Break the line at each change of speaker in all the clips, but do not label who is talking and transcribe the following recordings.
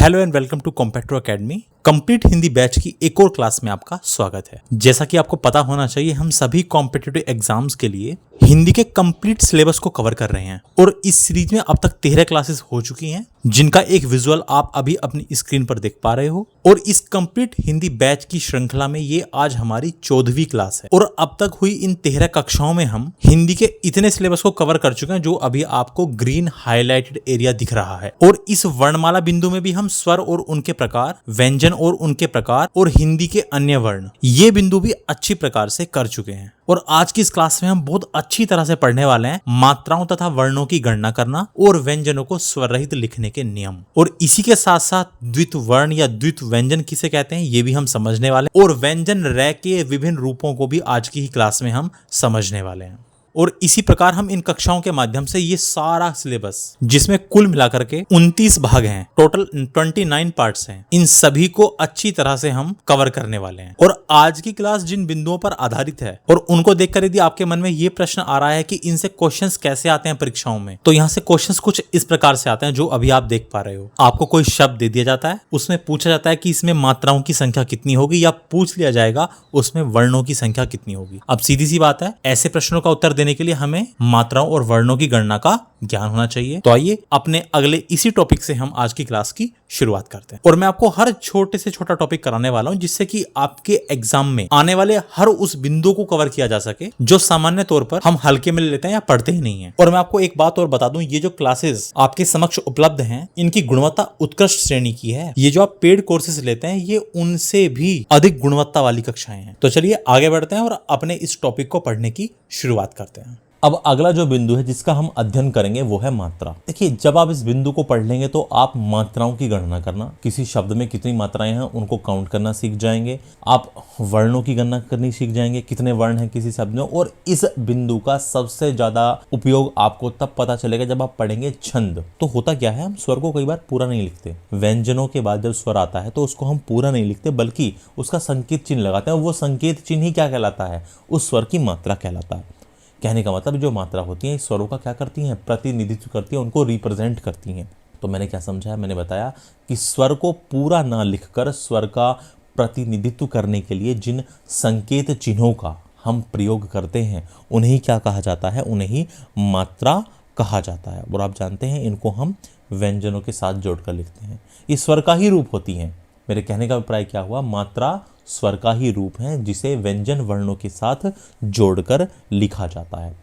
Hello and welcome to कॉम्पेक्टो academy. Complete Hindi batch की एक और क्लास में आपका स्वागत है। जैसा कि आपको पता होना चाहिए, हम सभी कॉम्पिटिटिव एग्जाम्स के लिए हिंदी के कंप्लीट सिलेबस को कवर कर रहे हैं और इस सीरीज में अब तक 13 क्लासेस हो चुकी हैं, जिनका एक विजुअल आप अभी अपनी स्क्रीन पर देख पा रहे हो। और इस कंप्लीट हिंदी बैच की श्रृंखला में ये आज हमारी 14वीं क्लास है और अब तक हुई इन 13 कक्षाओं में हम हिंदी के इतने सिलेबस को कवर कर चुके हैं जो अभी आपको ग्रीन हाईलाइटेड एरिया दिख रहा है। और इस वर्णमाला बिंदु में भी हम स्वर और उनके प्रकार, व्यंजन और उनके प्रकार और हिंदी के अन्य वर्ण, ये बिंदु भी अच्छी प्रकार से कर चुके हैं। और आज की इस क्लास में हम बहुत अच्छी तरह से पढ़ने वाले हैं मात्राओं तथा वर्णों की गणना करना और व्यंजनों को स्वर रहित लिखने के नियम। और इसी के साथ साथ द्वित वर्ण या द्वित व्यंजन किसे कहते हैं ये भी हम समझने वाले हैं और व्यंजन रय के विभिन्न रूपों को भी आज की ही क्लास में हम समझने वाले हैं। और इसी प्रकार हम इन कक्षाओं के माध्यम से ये सारा सिलेबस, जिसमें कुल मिलाकर के 29 भाग हैं, टोटल 29 पार्ट्स हैं, इन सभी को अच्छी तरह से हम कवर करने वाले हैं। और आज की क्लास जिन बिंदुओं पर आधारित है और उनको देखकर यदि आपके मन में ये प्रश्न आ रहा है कि इनसे क्वेश्चंस कैसे आते हैं परीक्षाओं में, तो यहाँ से क्वेश्चंस कुछ इस प्रकार से आते हैं जो अभी आप देख पा रहे हो। आपको कोई शब्द दे दिया जाता है, उसमें पूछा जाता है कि इसमें मात्राओं की संख्या कितनी होगी, या पूछ लिया जाएगा उसमें वर्णों की संख्या कितनी होगी। अब सीधी सी बात है, ऐसे प्रश्नों का उत्तर देने के लिए हमें मात्राओं और वर्णों की गणना का ज्ञान होना चाहिए। तो आइए अपने अगले इसी टॉपिक से हम आज की क्लास की शुरुआत करते हैं। और मैं आपको हर छोटे से छोटा टॉपिक कराने वाला हूं जिससे कि आपके एग्जाम में आने वाले हर उस बिंदु को कवर किया जा सके जो सामान्य तौर पर हम हल्के में ले लेते हैं या पढ़ते ही नहीं है। और मैं आपको एक बात और बता दूं, ये जो क्लासेस आपके समक्ष उपलब्ध हैं, इनकी गुणवत्ता उत्कृष्ट श्रेणी की है। ये जो आप पेड कोर्सेज लेते हैं, ये उनसे भी अधिक गुणवत्ता वाली कक्षाएं हैं। तो चलिए आगे बढ़ते हैं और अपने इस टॉपिक को पढ़ने की शुरुआत करते हैं।
अब अगला जो बिंदु है जिसका हम अध्ययन करेंगे वो है मात्रा। देखिए, जब आप इस बिंदु को पढ़ लेंगे तो आप मात्राओं की गणना करना, किसी शब्द में कितनी मात्राएं हैं उनको काउंट करना सीख जाएंगे। आप वर्णों की गणना करनी सीख जाएंगे, कितने वर्ण हैं किसी शब्द में। और इस बिंदु का सबसे ज्यादा उपयोग आपको तब पता चलेगा जब आप पढ़ेंगे छंद। तो होता क्या है, हम स्वर को कई बार पूरा नहीं लिखते। व्यंजनों के बाद जब स्वर आता है तो उसको हम पूरा नहीं लिखते, बल्कि उसका संकेत चिन्ह लगाते हैं। वो संकेत चिन्ह ही क्या कहलाता है, उस स्वर की मात्रा कहलाता है। कहने का मतलब, जो मात्रा होती है स्वरों का क्या करती हैं, प्रतिनिधित्व करती हैं, उनको रिप्रेजेंट करती हैं। तो मैंने क्या समझाया, मैंने बताया कि स्वर को पूरा ना लिखकर स्वर का प्रतिनिधित्व करने के लिए जिन संकेत चिन्हों का हम प्रयोग करते हैं उन्हें क्या कहा जाता है, उन्हें ही मात्रा कहा जाता है। और आप जानते हैं इनको हम व्यंजनों के साथ जोड़कर लिखते हैं। ये स्वर का ही रूप होती हैं। मेरे कहने का अभिप्राय क्या हुआ, मात्रा स्वर का ही रूप है जिसे व्यंजन वर्णों के साथ जोड़कर लिखा जाता है।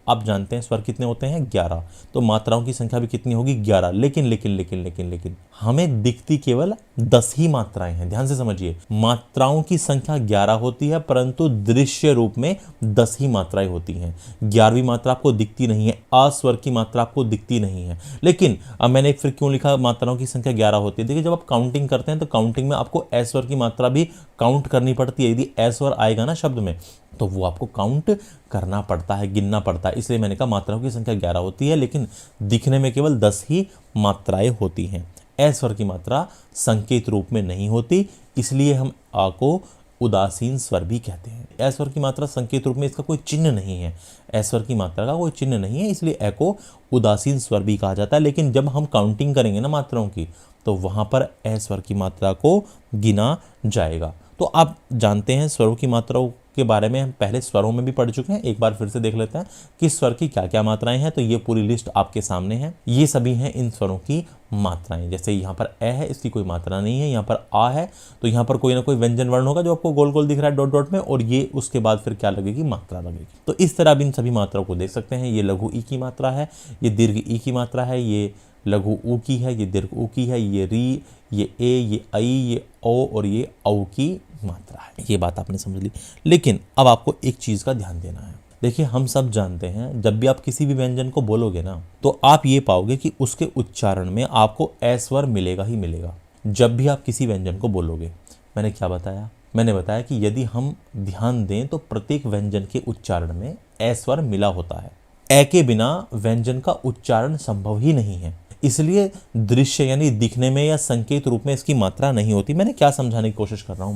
आप जानते हैं स्वर कितने होते हैं, 11। तो मात्राओं की संख्या भी कितनी होगी, 11। लेकिन लेकिन लेकिन लेकिन लेकिन हमें दिखती केवल 10 ही मात्राएं हैं। ध्यान से समझिए, मात्राओं की संख्या 11 होती है परंतु दृश्य रूप में 10 ही मात्राएं होती हैं। 11वीं मात्रा आपको दिखती नहीं है, अस्वर की मात्रा आपको दिखती नहीं है। लेकिन अब मैंने फिर क्यों लिखा मात्राओं की संख्या 11 होती है। देखिए, जब आप काउंटिंग करते हैं तो काउंटिंग में आपको अस्वर की मात्रा भी काउंट करनी पड़ती है। यदि अस्वर आएगा ना शब्द में तो वो आपको काउंट करना पड़ता है, गिनना पड़ता है। इसलिए मैंने कहा मात्राओं की संख्या 11 होती है, लेकिन दिखने में केवल 10 ही मात्राएं होती हैं। अस्वर की मात्रा संकेत रूप में नहीं होती, इसलिए हम आ को उदासीन स्वर भी कहते हैं। अस्वर की मात्रा संकेत रूप में, इसका कोई चिन्ह नहीं है, अस्वर की मात्रा का कोई चिन्ह नहीं है, इसलिए ए को उदासीन स्वर भी कहा जाता है। लेकिन जब हम काउंटिंग करेंगे ना मात्राओं की, तो वहां पर अस्वर की मात्रा को गिना जाएगा। तो आप जानते हैं स्वरों की मात्राओं के बारे में हम पहले स्वरों में भी पढ़ चुके हैं। एक बार फिर से देख लेते हैं कि स्वर की क्या क्या मात्राएं हैं। तो ये पूरी लिस्ट आपके सामने है। ये सभी हैं इन स्वरों की मात्राएं। जैसे यहाँ पर ए है, इसकी कोई मात्रा नहीं है। यहाँ पर आ है तो यहाँ पर कोई ना कोई व्यंजन वर्ण होगा जो आपको गोल गोल दिख रहा है डॉट डॉट में, और ये उसके बाद फिर क्या लगेगी, मात्रा लगेगी। तो इस तरह आप इन सभी मात्राओं को देख सकते हैं। ये लघु ई की मात्रा है, ये दीर्घ ई की मात्रा है, ये लघु ऊ की है, ये दीर्घ ऊ की है, ये री, ये ए, ये आई, ये ओ और ये औ की मात्रा है। ये बात आपने समझ ली। लेकिन अब आपको एक चीज का ध्यान देना है। देखिए, हम सब जानते हैं जब भी आप किसी भी व्यंजन को बोलोगे ना, तो आप ये पाओगे कि उसके उच्चारण में आपको अस्वर मिलेगा ही मिलेगा। जब भी आप किसी व्यंजन को बोलोगे, मैंने क्या बताया, मैंने बताया कि यदि हम ध्यान दें तो प्रत्येक व्यंजन के उच्चारण में अस्वर मिला होता है। ए के बिना व्यंजन का उच्चारण संभव ही नहीं है, इसलिए दृश्य यानी दिखने में या संकेत रूप में इसकी मात्रा नहीं होती। मैंने क्या समझाने की कोशिश कर रहा हूं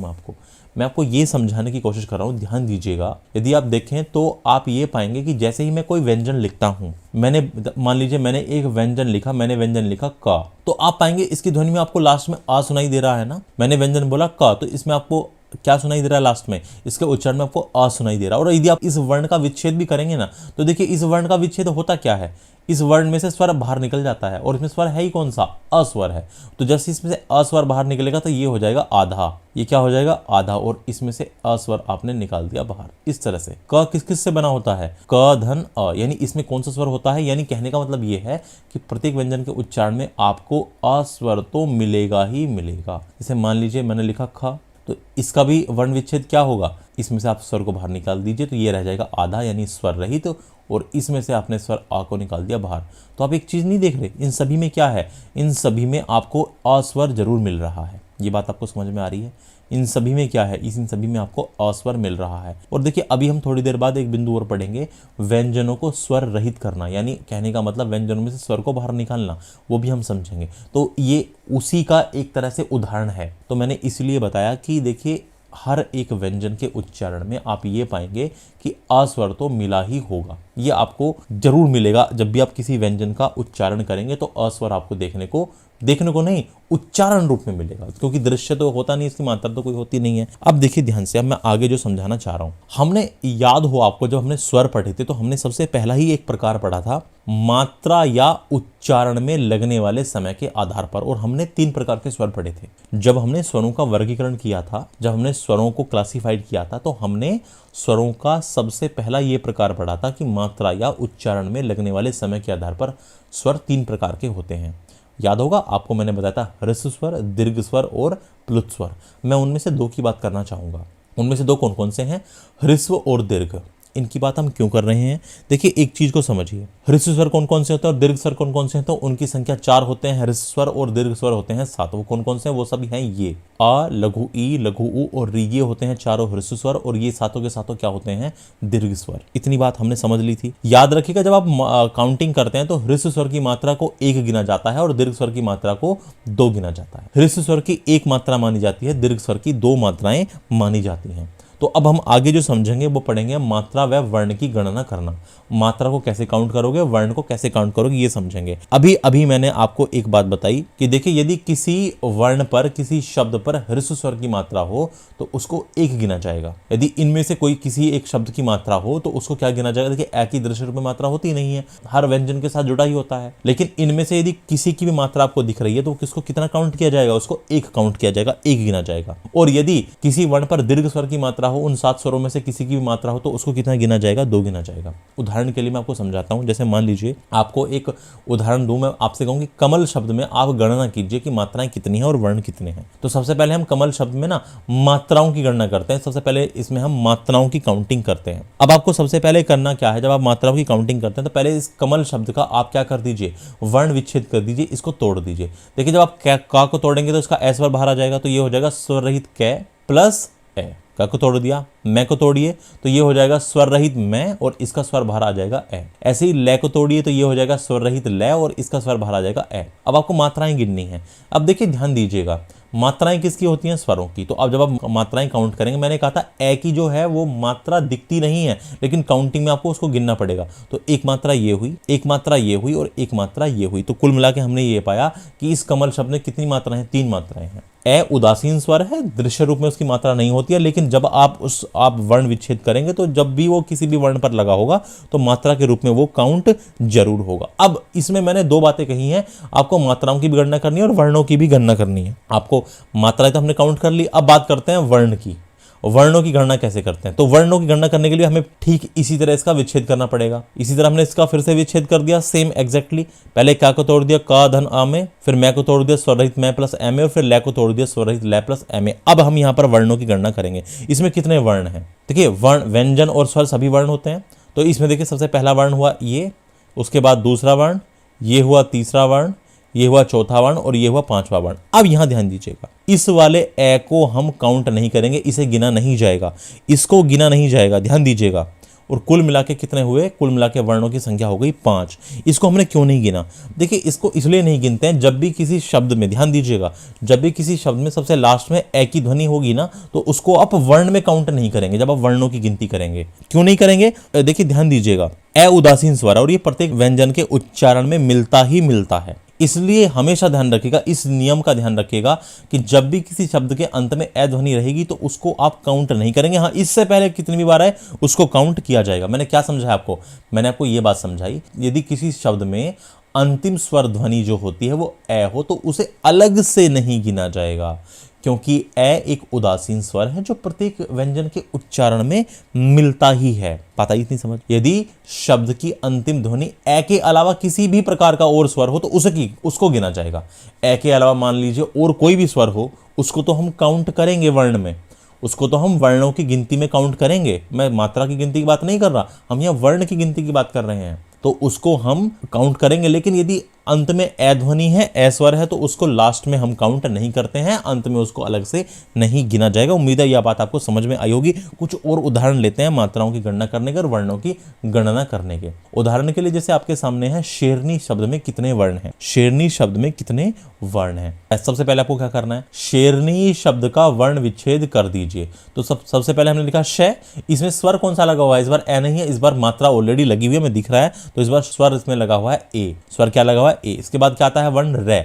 मैं आपको ये समझाने की कोशिश कर रहा हूं, ध्यान दीजिएगा। यदि आप देखें तो आप ये पाएंगे कि जैसे ही मैं कोई व्यंजन लिखता हूं, मैंने मान लीजिए मैंने एक व्यंजन लिखा, मैंने व्यंजन लिखा क, तो आप पाएंगे इसकी ध्वनि में आपको लास्ट में आ सुनाई दे रहा है ना। मैंने व्यंजन बोला क, तो इसमें आपको क्या सुनाई दे रहा है लास्ट में, इसके उच्चारण में आपको अ सुनाई दे रहा है। और यदि आप इस वर्ण का विच्छेद भी करेंगे ना, तो देखिए इस वर्ण का विच्छेद होता क्या है, इस वर्ण में से स्वर बाहर निकल जाता है और इसमें स्वर है ही कौन सा, अस्वर है। तो जैसे इसमें से अस्वर बाहर निकलेगा तो ये हो जाएगा आधा, ये क्या हो जाएगा आधा, और इसमें से अस्वर आपने निकाल दिया बाहर। इस तरह से क किस किस से बना होता है, क धन अ, यानी इसमें कौन सा स्वर होता है, यानी कहने का मतलब ये है कि प्रत्येक व्यंजन के उच्चारण में आपको अस्वर तो मिलेगा ही मिलेगा। जैसे मान लीजिए मैंने लिखा ख, तो इसका भी वर्ण विच्छेद क्या होगा, इसमें से आप स्वर को बाहर निकाल दीजिए तो ये रह जाएगा आधा यानी स्वर रहित, और इसमें से आपने स्वर आ को निकाल दिया बाहर। तो आप एक चीज़ नहीं देख रहे, इन सभी में क्या है, इन सभी में आपको अस्वर जरूर मिल रहा है। ये बात आपको समझ में आ रही है, इन सभी में क्या है, इन सभी में आपको अस्वर मिल रहा है। और देखिए अभी हम थोड़ी देर बाद एक बिंदु और पढ़ेंगे, व्यंजनों को स्वर रहित करना, यानी कहने का मतलब व्यंजनों में से स्वर को बाहर निकालना, वो भी हम समझेंगे। तो ये उसी का एक तरह से उदाहरण है। तो मैंने इसलिए बताया कि देखिए हर एक व्यंजन के उच्चारण में आप ये पाएंगे कि अस्वर तो मिला ही होगा, ये आपको जरूर मिलेगा। जब भी आप किसी व्यंजन का उच्चारण करेंगे तो अस्वर आपको देखने को नहीं, उच्चारण रूप में मिलेगा, क्योंकि दृश्य तो होता नहीं, इसकी मात्रा तो कोई होती नहीं है। अब देखिए ध्यान से, अब मैं आगे जो समझाना चाह रहा हूं, हमने याद हो आपको जब हमने स्वर पढ़े थे तो हमने सबसे पहला ही एक प्रकार पढ़ा था मात्रा या उच्चारण में लगने वाले समय के आधार पर, और हमने 3 प्रकार के स्वर पढ़े थे। जब हमने स्वरों का वर्गीकरण किया था, जब हमने स्वरों को क्लासिफाइड किया था, तो हमने स्वरों का सबसे पहला ये प्रकार पढ़ा था कि मात्रा या उच्चारण में लगने वाले समय के आधार पर स्वर 3 प्रकार के होते हैं। याद होगा आपको मैंने बताया था ह्रस्व स्वर, दीर्घ स्वर और प्लुत स्वर। मैं उनमें से 2 की बात करना चाहूंगा। उनमें से 2 कौन कौन से हैं, ह्रस्व और दीर्घ। इनकी बात हम क्यों कर रहे हैं, देखिए एक चीज को समझिए, ह्रस्व स्वर कौन कौन से होते हैं और दीर्घ स्वर कौन कौन से हैं। तो उनकी संख्या 4 होते हैं, ह्रस्व स्वर और दीर्घ स्वर होते हैं 7। वो कौन कौन से हैं, वो सभी हैं ये आ, लघु ई, लघु उ और री, ये होते हैं 4 ह्रस्व स्वर, और ये 7 के 7 क्या होते हैं, दीर्घ स्वर। इतनी बात हमने समझ ली थी। याद रखिएगा जब आप काउंटिंग करते हैं तो ह्रस्व स्वर की मात्रा को 1 गिना जाता है और दीर्घ स्वर की मात्रा को 2 गिना जाता है। ह्रस्व स्वर की 1 मात्रा मानी जाती है, दीर्घ स्वर की 2 मात्राएं मानी जाती हैं। तो अब हम आगे जो समझेंगे वो पढ़ेंगे मात्रा व वर्ण की गणना करना। मात्रा को कैसे काउंट करोगे, वर्ण को कैसे काउंट करोगे, ये समझेंगे। अभी मैंने आपको एक बात बताई कि देखिए यदि किसी वर्ण पर, किसी शब्द पर ह्रस्व स्वर की मात्रा हो तो उसको 1 गिना जाएगा। यदि इनमें से कोई किसी एक शब्द की मात्रा हो तो उसको क्या गिना जाएगा, देखिए एक ही दृश्य रूप में मात्रा होती नहीं है, हर व्यंजन के साथ जुड़ा ही होता है। लेकिन इनमें से यदि किसी की भी मात्रा आपको दिख रही है तो किसको कितना काउंट किया जाएगा, उसको 1 काउंट किया जाएगा, 1 गिना जाएगा। और यदि किसी वर्ण पर दीर्घ स्वर की मात्रा हो, उन 7 स्वरों में से किसी की भी मात्रा हो तो उसको कितना गिना जाएगा, 2 गिना जाएगा। उदाहरण के लिए मैं आपको समझाता हूं। जैसे मान लीजिए आपको एक उदाहरण दूं, मैं आपसे कहूं कि कमल शब्द में आप गणना कीजिए कि मात्राएं कितनी हैं और वर्ण कितने हैं। तो सबसे पहले हम कमल शब्द में ना मात्राओं की गणना करते हैं। सबसे पहले इसमें हम मात्राओं की काउंटिंग करते हैं। अब आपको सबसे पहले करना क्या है, जब आप मात्राओं की काउंटिंग करते हैं तो पहले इस कमल शब्द का आप क्या कर दीजिए, वर्ण विच्छेद कर दीजिए, इसको तोड़ दीजिए। देखिए जब आप का को तोड़ेंगे तो इसका ए स्वर बाहर आ जाएगा, तो ये हो जाएगा स्वर रहित कै प्लस ए। का को तोड़ दिया, मैं को तोड़िए तो ये हो जाएगा स्वर रहित मैं और इसका स्वर बाहर आ जाएगा ए। ऐसे ही ले को तोड़िए तो ये हो जाएगा स्वर रहित ले और इसका स्वर बाहर आ जाएगा ए। अब आपको मात्राएं गिननी है। अब देखिए ध्यान दीजिएगा, मात्राएं किसकी होती हैं, स्वरों की। तो अब जब आप मात्राएं काउंट करेंगे, मैंने कहा था ए की जो है वो मात्रा दिखती नहीं है, लेकिन काउंटिंग में आपको उसको गिनना पड़ेगा। तो 1 मात्रा ये हुई, 1 मात्रा ये हुई और 1 मात्रा ये हुई। तो कुल मिला के हमने ये पाया कि इस कमल शब्द में कितनी मात्राएं, 3 मात्राएं हैं। ए उदासीन स्वर है, दृश्य रूप में उसकी मात्रा नहीं होती है, लेकिन जब आप वर्ण विच्छेद करेंगे तो जब भी वो किसी भी वर्ण पर लगा होगा तो मात्रा के रूप में वो काउंट जरूर होगा। अब इसमें मैंने 2 बातें कही हैं, आपको मात्राओं की भी गणना करनी है और वर्णों की भी गणना करनी है। आपको मात्राएं तो हमने काउंट कर ली, अब बात करते हैं वर्ण की। वर्णों की गणना कैसे करते हैं, तो वर्णों की गणना करने के लिए हमें ठीक इसी तरह इसका विच्छेद करना पड़ेगा। इसी तरह हमने इसका फिर से विच्छेद कर दिया, सेम एग्जैक्टली। पहले क्या को तोड़ दिया का धन आ में, फिर मैं को तोड़ दिया स्वर रहित मैं प्लस ए में, और फिर ले को तोड़ दिया स्वर रहित ले प्लस ए में। अब हम यहाँ पर वर्णों की गणना करेंगे। इसमें कितने वर्ण हैं, देखिए वर्ण, व्यंजन और स्वर सभी वर्ण होते हैं। तो इसमें देखिए सबसे पहला वर्ण हुआ ये, उसके बाद दूसरा वर्ण, ये हुआ तीसरा वर्ण, ये हुआ चौथा वर्ण और ये हुआ 5वां वर्ण। अब यहां ध्यान दीजिएगा, इस वाले ए को हम काउंट नहीं करेंगे, इसे गिना नहीं जाएगा, इसको गिना नहीं जाएगा। ध्यान दीजिएगा, और कुल मिला के कितने हुए, कुल मिला के वर्णों की संख्या हो गई 5। इसको हमने क्यों नहीं गिना? देखिए इसको इसलिए नहीं गिनते हैं, जब भी किसी शब्द में, ध्यान दीजिएगा, जब भी किसी शब्द में सबसे लास्ट में ए की ध्वनि होगी ना, तो उसको आप वर्ण में काउंट नहीं करेंगे जब आप वर्णों की गिनती करेंगे। क्यों नहीं करेंगे? देखिए ध्यान दीजिएगा, ए उदासीन स्वर है और ये प्रत्येक व्यंजन के उच्चारण में मिलता ही मिलता है। इसलिए हमेशा ध्यान रखिएगा, इस नियम का ध्यान रखिएगा कि जब भी किसी शब्द के अंत में ए ध्वनि रहेगी तो उसको आप काउंट नहीं करेंगे। हाँ, इससे पहले कितनी भी बार आए उसको काउंट किया जाएगा। मैंने क्या समझाया आपको? मैंने आपको यह बात समझाई, यदि किसी शब्द में अंतिम स्वर ध्वनि जो होती है वो ए हो तो उसे अलग से नहीं गिना जाएगा, क्योंकि ए एक उदासीन स्वर है जो प्रत्येक व्यंजन के उच्चारण में मिलता ही है। पता ही इतनी समझ? यदि शब्द की अंतिम ध्वनि ए के अलावा किसी भी प्रकार का और स्वर हो तो उसको गिना जाएगा। ए के अलावा मान लीजिए और कोई भी स्वर हो, उसको तो हम काउंट करेंगे वर्ण में, उसको तो हम वर्णों की गिनती में काउंट करेंगे। मैं मात्रा की गिनती की बात नहीं कर रहा, हम यहाँ वर्ण की गिनती की बात कर रहे हैं, तो उसको हम काउंट करेंगे। लेकिन यदि अंत में ए ध्वनि है, ए स्वर है, तो उसको लास्ट में हम काउंट नहीं करते हैं, अंत में उसको अलग से नहीं गिना जाएगा। उम्मीद है यह बात आपको समझ में आई होगी। कुछ और उदाहरण लेते हैं मात्राओं की गणना करने के और वर्णों की गणना करने के। उदाहरण के लिए जैसे आपके सामने है, शेरनी शब्द में कितने वर्ण हैं? शेरनी शब्द में कितने वर्ण हैं? सबसे पहले आपको क्या करना है, शेरनी शब्द का वर्ण विच्छेद कर दीजिए। तो सबसे पहले हमने लिखा श, इसमें स्वर कौन सा लगा हुआ है? इस बार ए नहीं है, इस बार मात्रा ऑलरेडी लगी हुई है, हमें दिख रहा है, तो इस बार स्वर इसमें लगा हुआ है ए। स्वर क्या लगा हुआ है? ए। इसके बाद क्या आता है? वर्ण रे।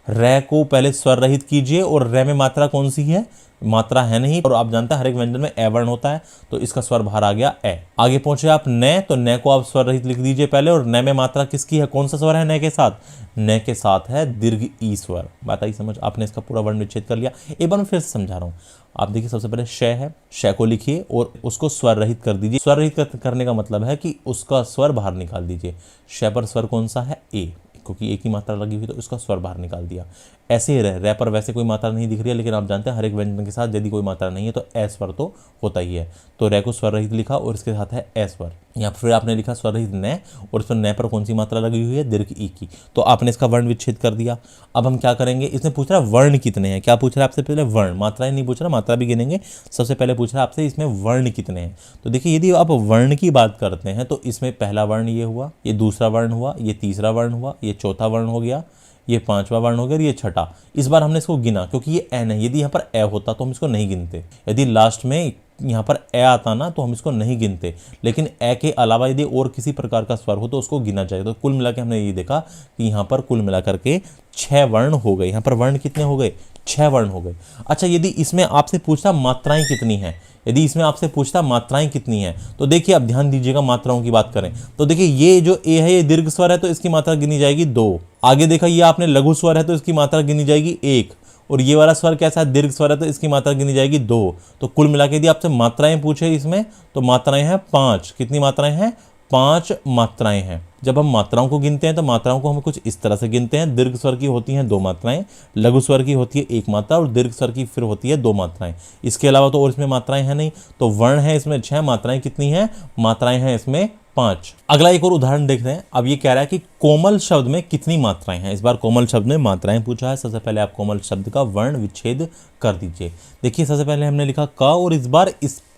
रे को पहले स्वर रहित कीजिए, और रे में मात्रा कौन सी है? मात्रा है नहीं, और आप जानते हैं हर एक व्यंजन में ए वर्ण होता है, तो इसका स्वर बाहर आ गया ए। आगे पहुंचे आप न, तो न को आप स्वर रहित लिख दीजिए पहले, और न में मात्रा किसकी है? कौन सा स्वर है न के साथ? न के साथ है दीर्घ ई स्वर। बात आई समझ? आपने इसका पूरा वर्ण विच्छेद कर लिया। एक बार मैं फिर से समझा रहा हूं। आप देखिए, सबसे पहले श है, श को लिखिए और उसको स्वर रहित कर दीजिए। स्वर रहित करने का मतलब है कि उसका स्वर बाहर निकाल दीजिए। श पर स्वर कौन सा है? ए, क्योंकि एक ही मात्रा लगी हुई तो इसका स्वर बाहर निकाल दिया। ऐसे ही रे पर वैसे कोई मात्रा नहीं दिख रही है, लेकिन आप जानते हैं हर एक व्यंजन के साथ यदि कोई मात्रा नहीं है तो ए स्वर तो होता ही है। तो रे को स्वर रहित लिखा और इसके साथ है ए स्वर। या फिर आपने लिखा स्वर रहित न, और इसमें न पर कौन सी मात्रा लगी हुई है? दीर्घ ई की। तो आपने इसका वर्ण विच्छेद कर दिया। अब हम क्या करेंगे? इसने पूछ रहा है वर्ण कितने हैं। क्या पूछ रहा है आपसे? पहले वर्ण, मात्राएं नहीं पूछ रहा, मात्रा भी गिनेंगे। सबसे पहले पूछ रहा है आपसे इसमें वर्ण कितने हैं। तो देखिए, यदि आप वर्ण की बात करते हैं तो इसमें पहला वर्ण ये हुआ, ये दूसरा वर्ण हुआ, ये तीसरा वर्ण हुआ, ये चौथा वर्ण हो गया, ये पांचवा वर्ण हो गया, ये छठा। इस बार हमने इसको गिना क्योंकि ये एन है। यदि यहाँ पर ए होता तो हम इसको नहीं गिनते। यदि लास्ट में यहाँ पर ए आता ना तो हम इसको नहीं गिनते, लेकिन ए के अलावा यदि और किसी प्रकार का स्वर हो तो उसको गिना जाए। तो कुल मिला के हमने ये देखा कि यहाँ पर कुल मिला करके 6 वर्ण हो गए। यहाँ पर वर्ण कितने हो गए? 6 वर्ण हो गए। अच्छा, यदि इसमें आपसे पूछता मात्राएं कितनी हैं, यदि इसमें आपसे पूछता मात्राएं कितनी हैं, तो देखिए अब ध्यान दीजिएगा, मात्राओं की बात करें तो देखिए ये जो ए है ये दीर्घ स्वर है तो इसकी मात्रा गिनी जाएगी 2। आगे देखा ये आपने लघु स्वर है तो इसकी मात्रा गिनी जाएगी 1, और ये वाला स्वर कैसा है? दीर्घ स्वर है तो इसकी मात्रा गिनी जाएगी 2। तो कुल मिला के यदि आपसे मात्राएं पूछे इसमें तो मात्राएं हैं 5। कितनी मात्राएं हैं? 5 मात्राएं हैं। जब हम मात्राओं को गिनते हैं तो मात्राओं को हम कुछ इस तरह से गिनते हैं। दीर्घ स्वर की होती हैं 2 मात्राएं, लघु स्वर की होती है 1 मात्रा, और दीर्घ स्वर की फिर होती है 2 मात्राएं। इसके अलावा तो और इसमें मात्राएं हैं नहीं। तो वर्ण है इसमें 6, मात्राएं कितनी हैं? मात्राएं हैं इसमें 5। अगला एक और उदाहरण देखते हैं। अब ये कह रहा है कि कोमल शब्द में कितनी मात्राएं हैं। इस बार कोमल शब्द में मात्राएं पूछा है। सबसे पहले आप कोमल शब्द का वर्ण विच्छेद कर दीजिए। देखिए, सबसे पहले हमने लिखा क, और इस बार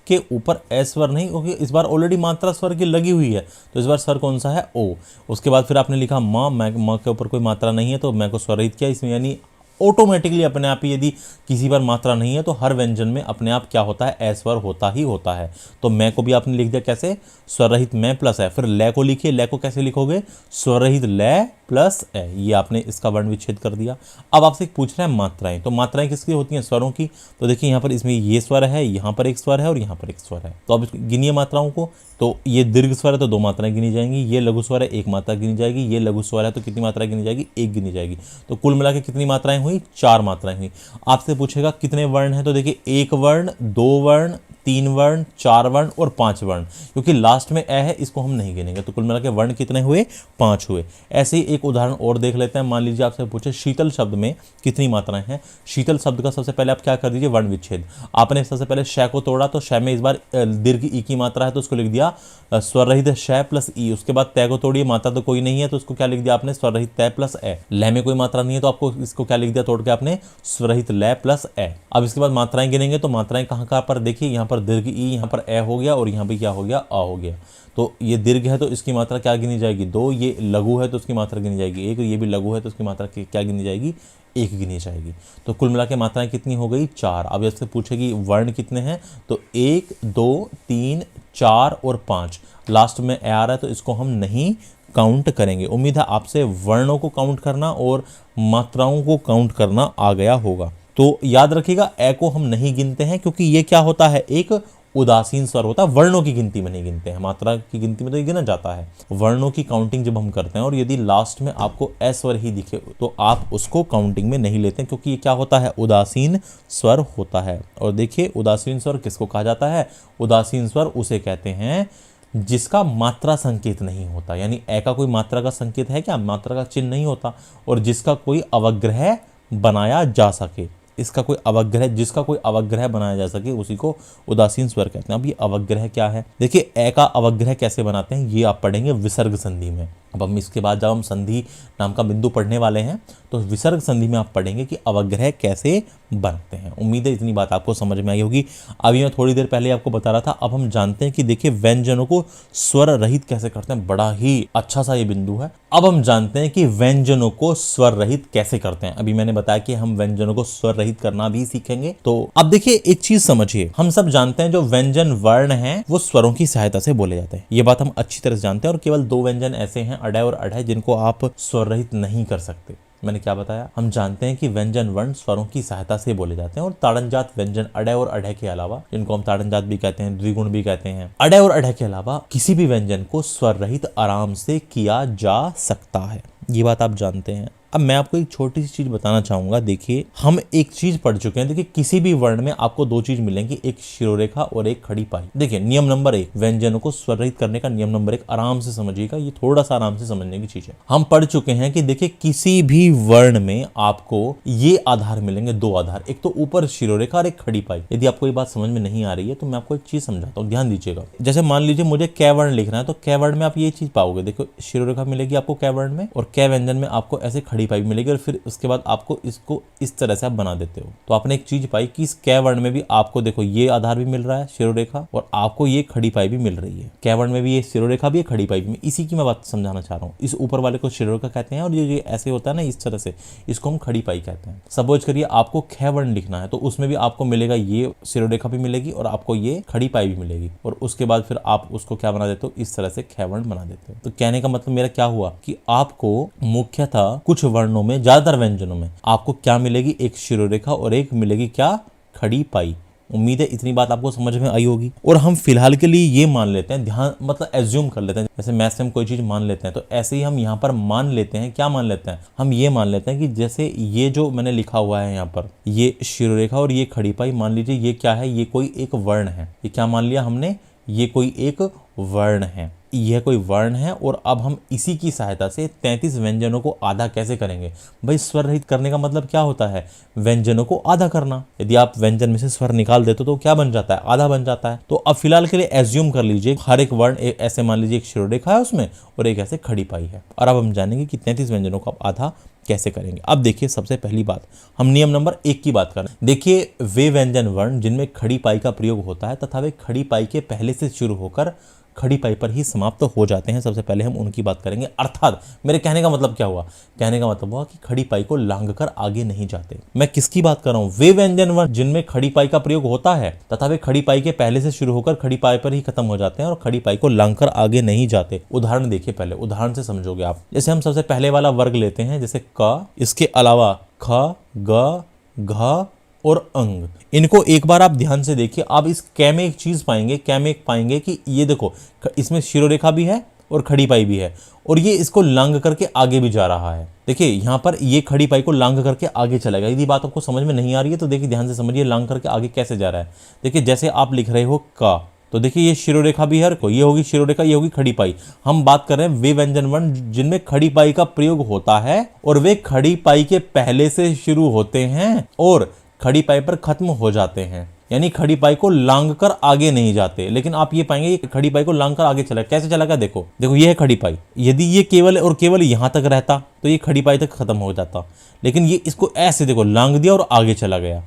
के ऊपर ए स्वर नहीं, क्योंकि इस बार ऑलरेडी मात्रा स्वर की लगी हुई है, तो इस बार स्वर कौन सा है? ओ। उसके बाद फिर आपने लिखा माँ, माँ के ऊपर कोई मात्रा नहीं है तो मैं को स्वर रहित किया इसमें, यानी ऑटोमेटिकली अपने आप ही यदि किसी पर मात्रा नहीं है तो हर व्यंजन में अपने आप क्या होता है? ए स्वर होता ही होता है। तो मैं को भी आपने लिख दिया कैसे? स्वर रहित मैं प्लस है। फिर ले को लिखिए, ले को कैसे लिखोगे? स्वर रहित ले प्लस ए। ये आपने इसका वर्ण विच्छेद कर दिया। अब आपसे पूछ रहे हैं मात्राएं, तो मात्राएं किसकी होती हैं? स्वरों की। तो देखिए यहाँ पर इसमें ये स्वर है, यहाँ पर एक स्वर है और यहाँ पर एक स्वर है। तो अब गिनिए मात्राओं को। तो ये दीर्घ स्वर है तो 2 मात्राएं गिनी जाएंगी, ये लघु स्वर है 1 मात्रा गिनी जाएगी, ये लघु स्वर है तो कितनी मात्रा गिनी जाएगी? 1 गिनी जाएगी। तो कुल मिला के कितनी मात्राएं हुई? 4 मात्राएं हुई। आपसे पूछेगा कितने वर्ण हैं, तो देखिए 1 वर्ण, 2 वर्ण, 3 वर्ण, 4 वर्ण और 5 वर्ण, क्योंकि लास्ट में ए है इसको हम नहीं गिनेंगे। तो कुल मिला के वर्ण कितने हुए? 5 हुए। ऐसे ही एक उदाहरण और देख लेते हैं। मान लीजिए आपसे पूछे शीतल शब्द में कितनी मात्राएं हैं। शीतल शब्द का सबसे पहले आप क्या कर दीजिए? वर्ण विच्छेद। आपने सबसे पहले श को तोड़ा, तो श में इस बार दीर्घ ई की मात्रा है तो उसको लिख दिया स्वर रहित श प्लस ई। उसके बाद तय को तोड़िए, मात्रा तो कोई नहीं है तो उसको क्या लिख दिया आपने? स्वर रहित तय प्लस ए। लय में कोई मात्रा नहीं है तो आपको इसको क्या लिख दिया? तोड़ के आपने स्वर रहित लय प्लस ए। अब इसके बाद मात्राएं गिनेंगे तो मात्राएं कहाँ पर देखिए, यहाँ पर दीर्घ ई, यहाँ पर ए हो गया और यहाँ पे क्या हो गया, आ हो गया। तो ये दीर्घ है तो इसकी मात्रा क्या गिनी जाएगी, 2। ये लघु है तो उसकी मात्रा गिनी जाएगी 1। ये भी लघु है तो उसकी मात्रा क्या गिनी जाएगी, 1 गिनी जाएगी। तो कुल मिला के मात्राएं कितनी हो गई, 4। अब इससे पूछेगी वर्ण कितने हैं, तो 1 2 3 4 और 5। लास्ट में ए आ रहा है तो इसको हम नहीं काउंट करेंगे। उम्मीद है आपसे वर्णों को काउंट करना और मात्राओं को काउंट करना आ गया होगा। तो याद रखिएगा ए को हम नहीं गिनते हैं क्योंकि ये क्या होता है, एक उदासीन स्वर होता है। वर्णों की गिनती में नहीं गिनते हैं, मात्रा की गिनती में तो ये गिना जाता है। वर्णों की काउंटिंग जब हम करते हैं और यदि लास्ट में आपको ए स्वर ही दिखे तो आप उसको काउंटिंग में नहीं लेते क्योंकि ये क्या होता है, उदासीन स्वर होता है। और देखिए उदासीन स्वर किसको कहा जाता है, उदासीन स्वर उसे कहते हैं जिसका मात्रा संकेत नहीं होता, यानी ए का कोई मात्रा का संकेत है क्या, मात्रा का चिन्ह नहीं होता, और जिसका कोई अवग्रह बनाया जा सके, इसका कोई अवग्रह, जिसका कोई अवग्रह बनाया जा सके उसी को उदासीन स्वर कहते हैं। अब ये अवग्रह क्या है, देखिए ए का अवग्रह कैसे बनाते हैं ये आप पढ़ेंगे विसर्ग संधि में। अब हम इसके बाद जब हम संधि नाम का बिंदु पढ़ने वाले हैं तो विसर्ग संधि में आप पढ़ेंगे कि अवग्रह कैसे बनते हैं। उम्मीद है इतनी बात आपको समझ में आई होगी। अभी मैं थोड़ी देर पहले आपको बता रहा था, अब हम जानते हैं कि देखिए व्यंजनों को स्वर रहित कैसे करते हैं। बड़ा ही अच्छा सा ये बिंदु है। अब हम जानते हैं कि व्यंजनों को स्वर रहित कैसे करते हैं। अभी मैंने बताया कि हम व्यंजनों को स्वर रहित करना भी सीखेंगे। तो अब देखिए एक चीज समझिए, हम सब जानते हैं जो व्यंजन वर्ण हैं वो स्वरों की सहायता से बोले जाते हैं, ये बात हम अच्छी तरह से जानते हैं। और केवल 2 व्यंजन ऐसे हैं, अडय और अढय, जिनको आप स्वर रहित नहीं कर सकते। मैंने क्या बताया, हम जानते हैं कि व्यंजन वर्ण स्वरों की सहायता से बोले जाते हैं। और ताड़नजात व्यंजन अडय और अढय के अलावा, जिनको हम ताड़नजात भी कहते हैं, द्विगुण भी कहते हैं, अडय और अढय के अलावा किसी भी व्यंजन को स्वर रहित आराम से किया जा सकता है, ये बात आप जानते हैं। अब मैं आपको एक छोटी सी चीज बताना चाहूंगा। देखिए हम एक चीज पढ़ चुके हैं, देखिए किसी भी वर्ण में आपको 2 चीज मिलेंगी, एक शिरोरेखा और एक खड़ी पाई। देखिए नियम नंबर 1, व्यंजनों को स्वर रहित करने का नियम नंबर 1, आराम से समझिएगा, ये थोड़ा सा आराम से समझने की चीज है। हम पढ़ चुके हैं कि देखिए किसी भी वर्ण में आपको ये आधार मिलेंगे, 2 आधार, एक तो ऊपर शिरोरेखा और एक खड़ी पाई। यदि आपको ये बात समझ में नहीं आ रही है तो मैं आपको एक चीज समझाता हूँ, ध्यान दीजिएगा। जैसे मान लीजिए मुझे कै वर्ण लिखना है, तो कै वर्ण में आप ये चीज पाओगे, देखो शिरोरेखा मिलेगी आपको कै वर्ण में, और कै व्यंजन में आपको ऐसे खड़ी पाई मिलेगी, और फिर उसके बाद आपको इसको इस तरह से आप बना देते हो। तो आपने एक चीज पाई कि इस कै वर्ण में भी आपको देखो ये आधार भी मिल रहा है शिरोरेखा, और आपको ये खड़ी पाई भी मिल रही है। कै वर्ण में भी ये शिरोरेखा भी है, खड़ी पाई भी। इसी की मैं बात समझाना चाह रहा हूँ। इस ऊपर वाले को शिरोरेखा कहते हैं और ये ऐसे होता है ना इस तरह से, इसको हम खड़ी पाई कहते हैं। सपोज करिए आपको कै वर्ण लिखना है तो उसमें भी आपको मिलेगा ये शिरोरेखा भी मिलेगी और आपको ये खड़ी पाई भी मिलेगी, और उसके बाद फिर आप उसको क्या बना देते हो, इस तरह से कै वर्ण बना देते हो। तो कहने का मतलब मेरा क्या हुआ कि आपको मुख्यतः कुछ वर्णों में, ज्यादातर व्यंजनों में आपको क्या मिलेगी, एक शिरोरेखा और एक मिलेगी क्या, खड़ी पाई। उम्मीद है इतनी बात आपको समझ में आई होगी। और हम फिलहाल के लिए ये मान लेते हैं, ध्यान मतलब एज्यूम कर लेते हैं, जैसे मैथ्स में हम कोई चीज मान लेते हैं तो ऐसे ही हम यहाँ पर मान लेते हैं, क्या मान लेते हैं, हम ये मान लेते हैं कि जैसे ये जो मैंने लिखा हुआ है यहाँ पर, ये शिरोरेखा और ये खड़ी पाई, मान लीजिए ये क्या है, ये कोई एक वर्ण है। ये क्या मान लिया हमने, ये कोई एक वर्ण है, यह कोई वर्ण है। और अब हम इसी की सहायता से 33 व्यंजनों को आधा कैसे करेंगे। भाई स्वर रहित करने का मतलब क्या होता है, व्यंजनों को आधा करना। यदि आप व्यंजन में से स्वर निकाल देते तो क्या बन जाता है, आधा बन जाता है। तो अब फिलहाल के लिए एज्यूम कर लीजिए हर एक वर्ण ऐसे मान लीजिए एक शिरोरेखा है उसमें और एक ऐसे खड़ी पाई है। और अब हम जानेंगे कि 33 व्यंजनों को आप आधा कैसे करेंगे। अब देखिए सबसे पहली बात, हम नियम नंबर 1 की बात करें। देखिए वे व्यंजन वर्ण जिनमें खड़ी पाई का प्रयोग होता है तथा वे खड़ी पाई के पहले से शुरू होकर खड़ी पाई पर ही समाप्त हो जाते हैं, सबसे पहले हम उनकी बात करेंगे। अर्थात मेरे कहने का मतलब क्या हुआ, कहने का मतलब हुआ कि खड़ी पाई को लांघ कर आगे नहीं जाते। मैं किसकी बात कर रहा हूं, वे व्यंजन वर्ण जिनमें खड़ी पाई का प्रयोग होता है तथा वे खड़ी पाई के पहले से शुरू होकर खड़ी पाई पर ही खत्म हो जाते हैं और खड़ी पाई को लांघ कर आगे नहीं जाते। उदाहरण देखिए, पहले उदाहरण से समझोगे आप। जैसे हम सबसे पहले वाला वर्ग लेते हैं, जैसे क, इसके अलावा ख, ग, घ और अंग। इनको एक बार आप ध्यान से देखिए। आप इस कै में एक चीज पाएंगे, कै में एक पाएंगे कि ये देखो इसमें शिरोरेखा भी है और खड़ी पाई भी है, और ये इसको लांघ करके आगे भी जा रहा है। देखिए यहाँ पर ये खड़ी पाई को लांघ करके आगे चलेगा। यदि बात आपको समझ में नहीं आ रही है तो देखिए ध्यान से समझिए लांघ करके आगे कैसे जा रहा है। देखिए जैसे आप लिख रहे हो का, तो देखिए ये शिरोरेखा भी है, ये होगी शिरोरेखा, ये होगी खड़ी पाई। हम बात कर रहे हैं वे व्यंजन वर्ण जिनमें खड़ी पाई का प्रयोग होता है और वे खड़ी पाई के पहले से शुरू होते हैं और खड़ी पाई पर खत्म हो जाते हैं, यानी खड़ी पाई को लांघ कर आगे नहीं जाते। लेकिन आप ये पाएंगे ये खड़ी पाई को लांघ कर आगे चला, कैसे चला गया, देखो देखो ये है खड़ी पाई। यदि ये केवल और केवल यहां तक रहता तो ये खड़ी पाई तक खत्म हो जाता, लेकिन ये इसको ऐसे देखो लांघ दिया और आगे चला गया।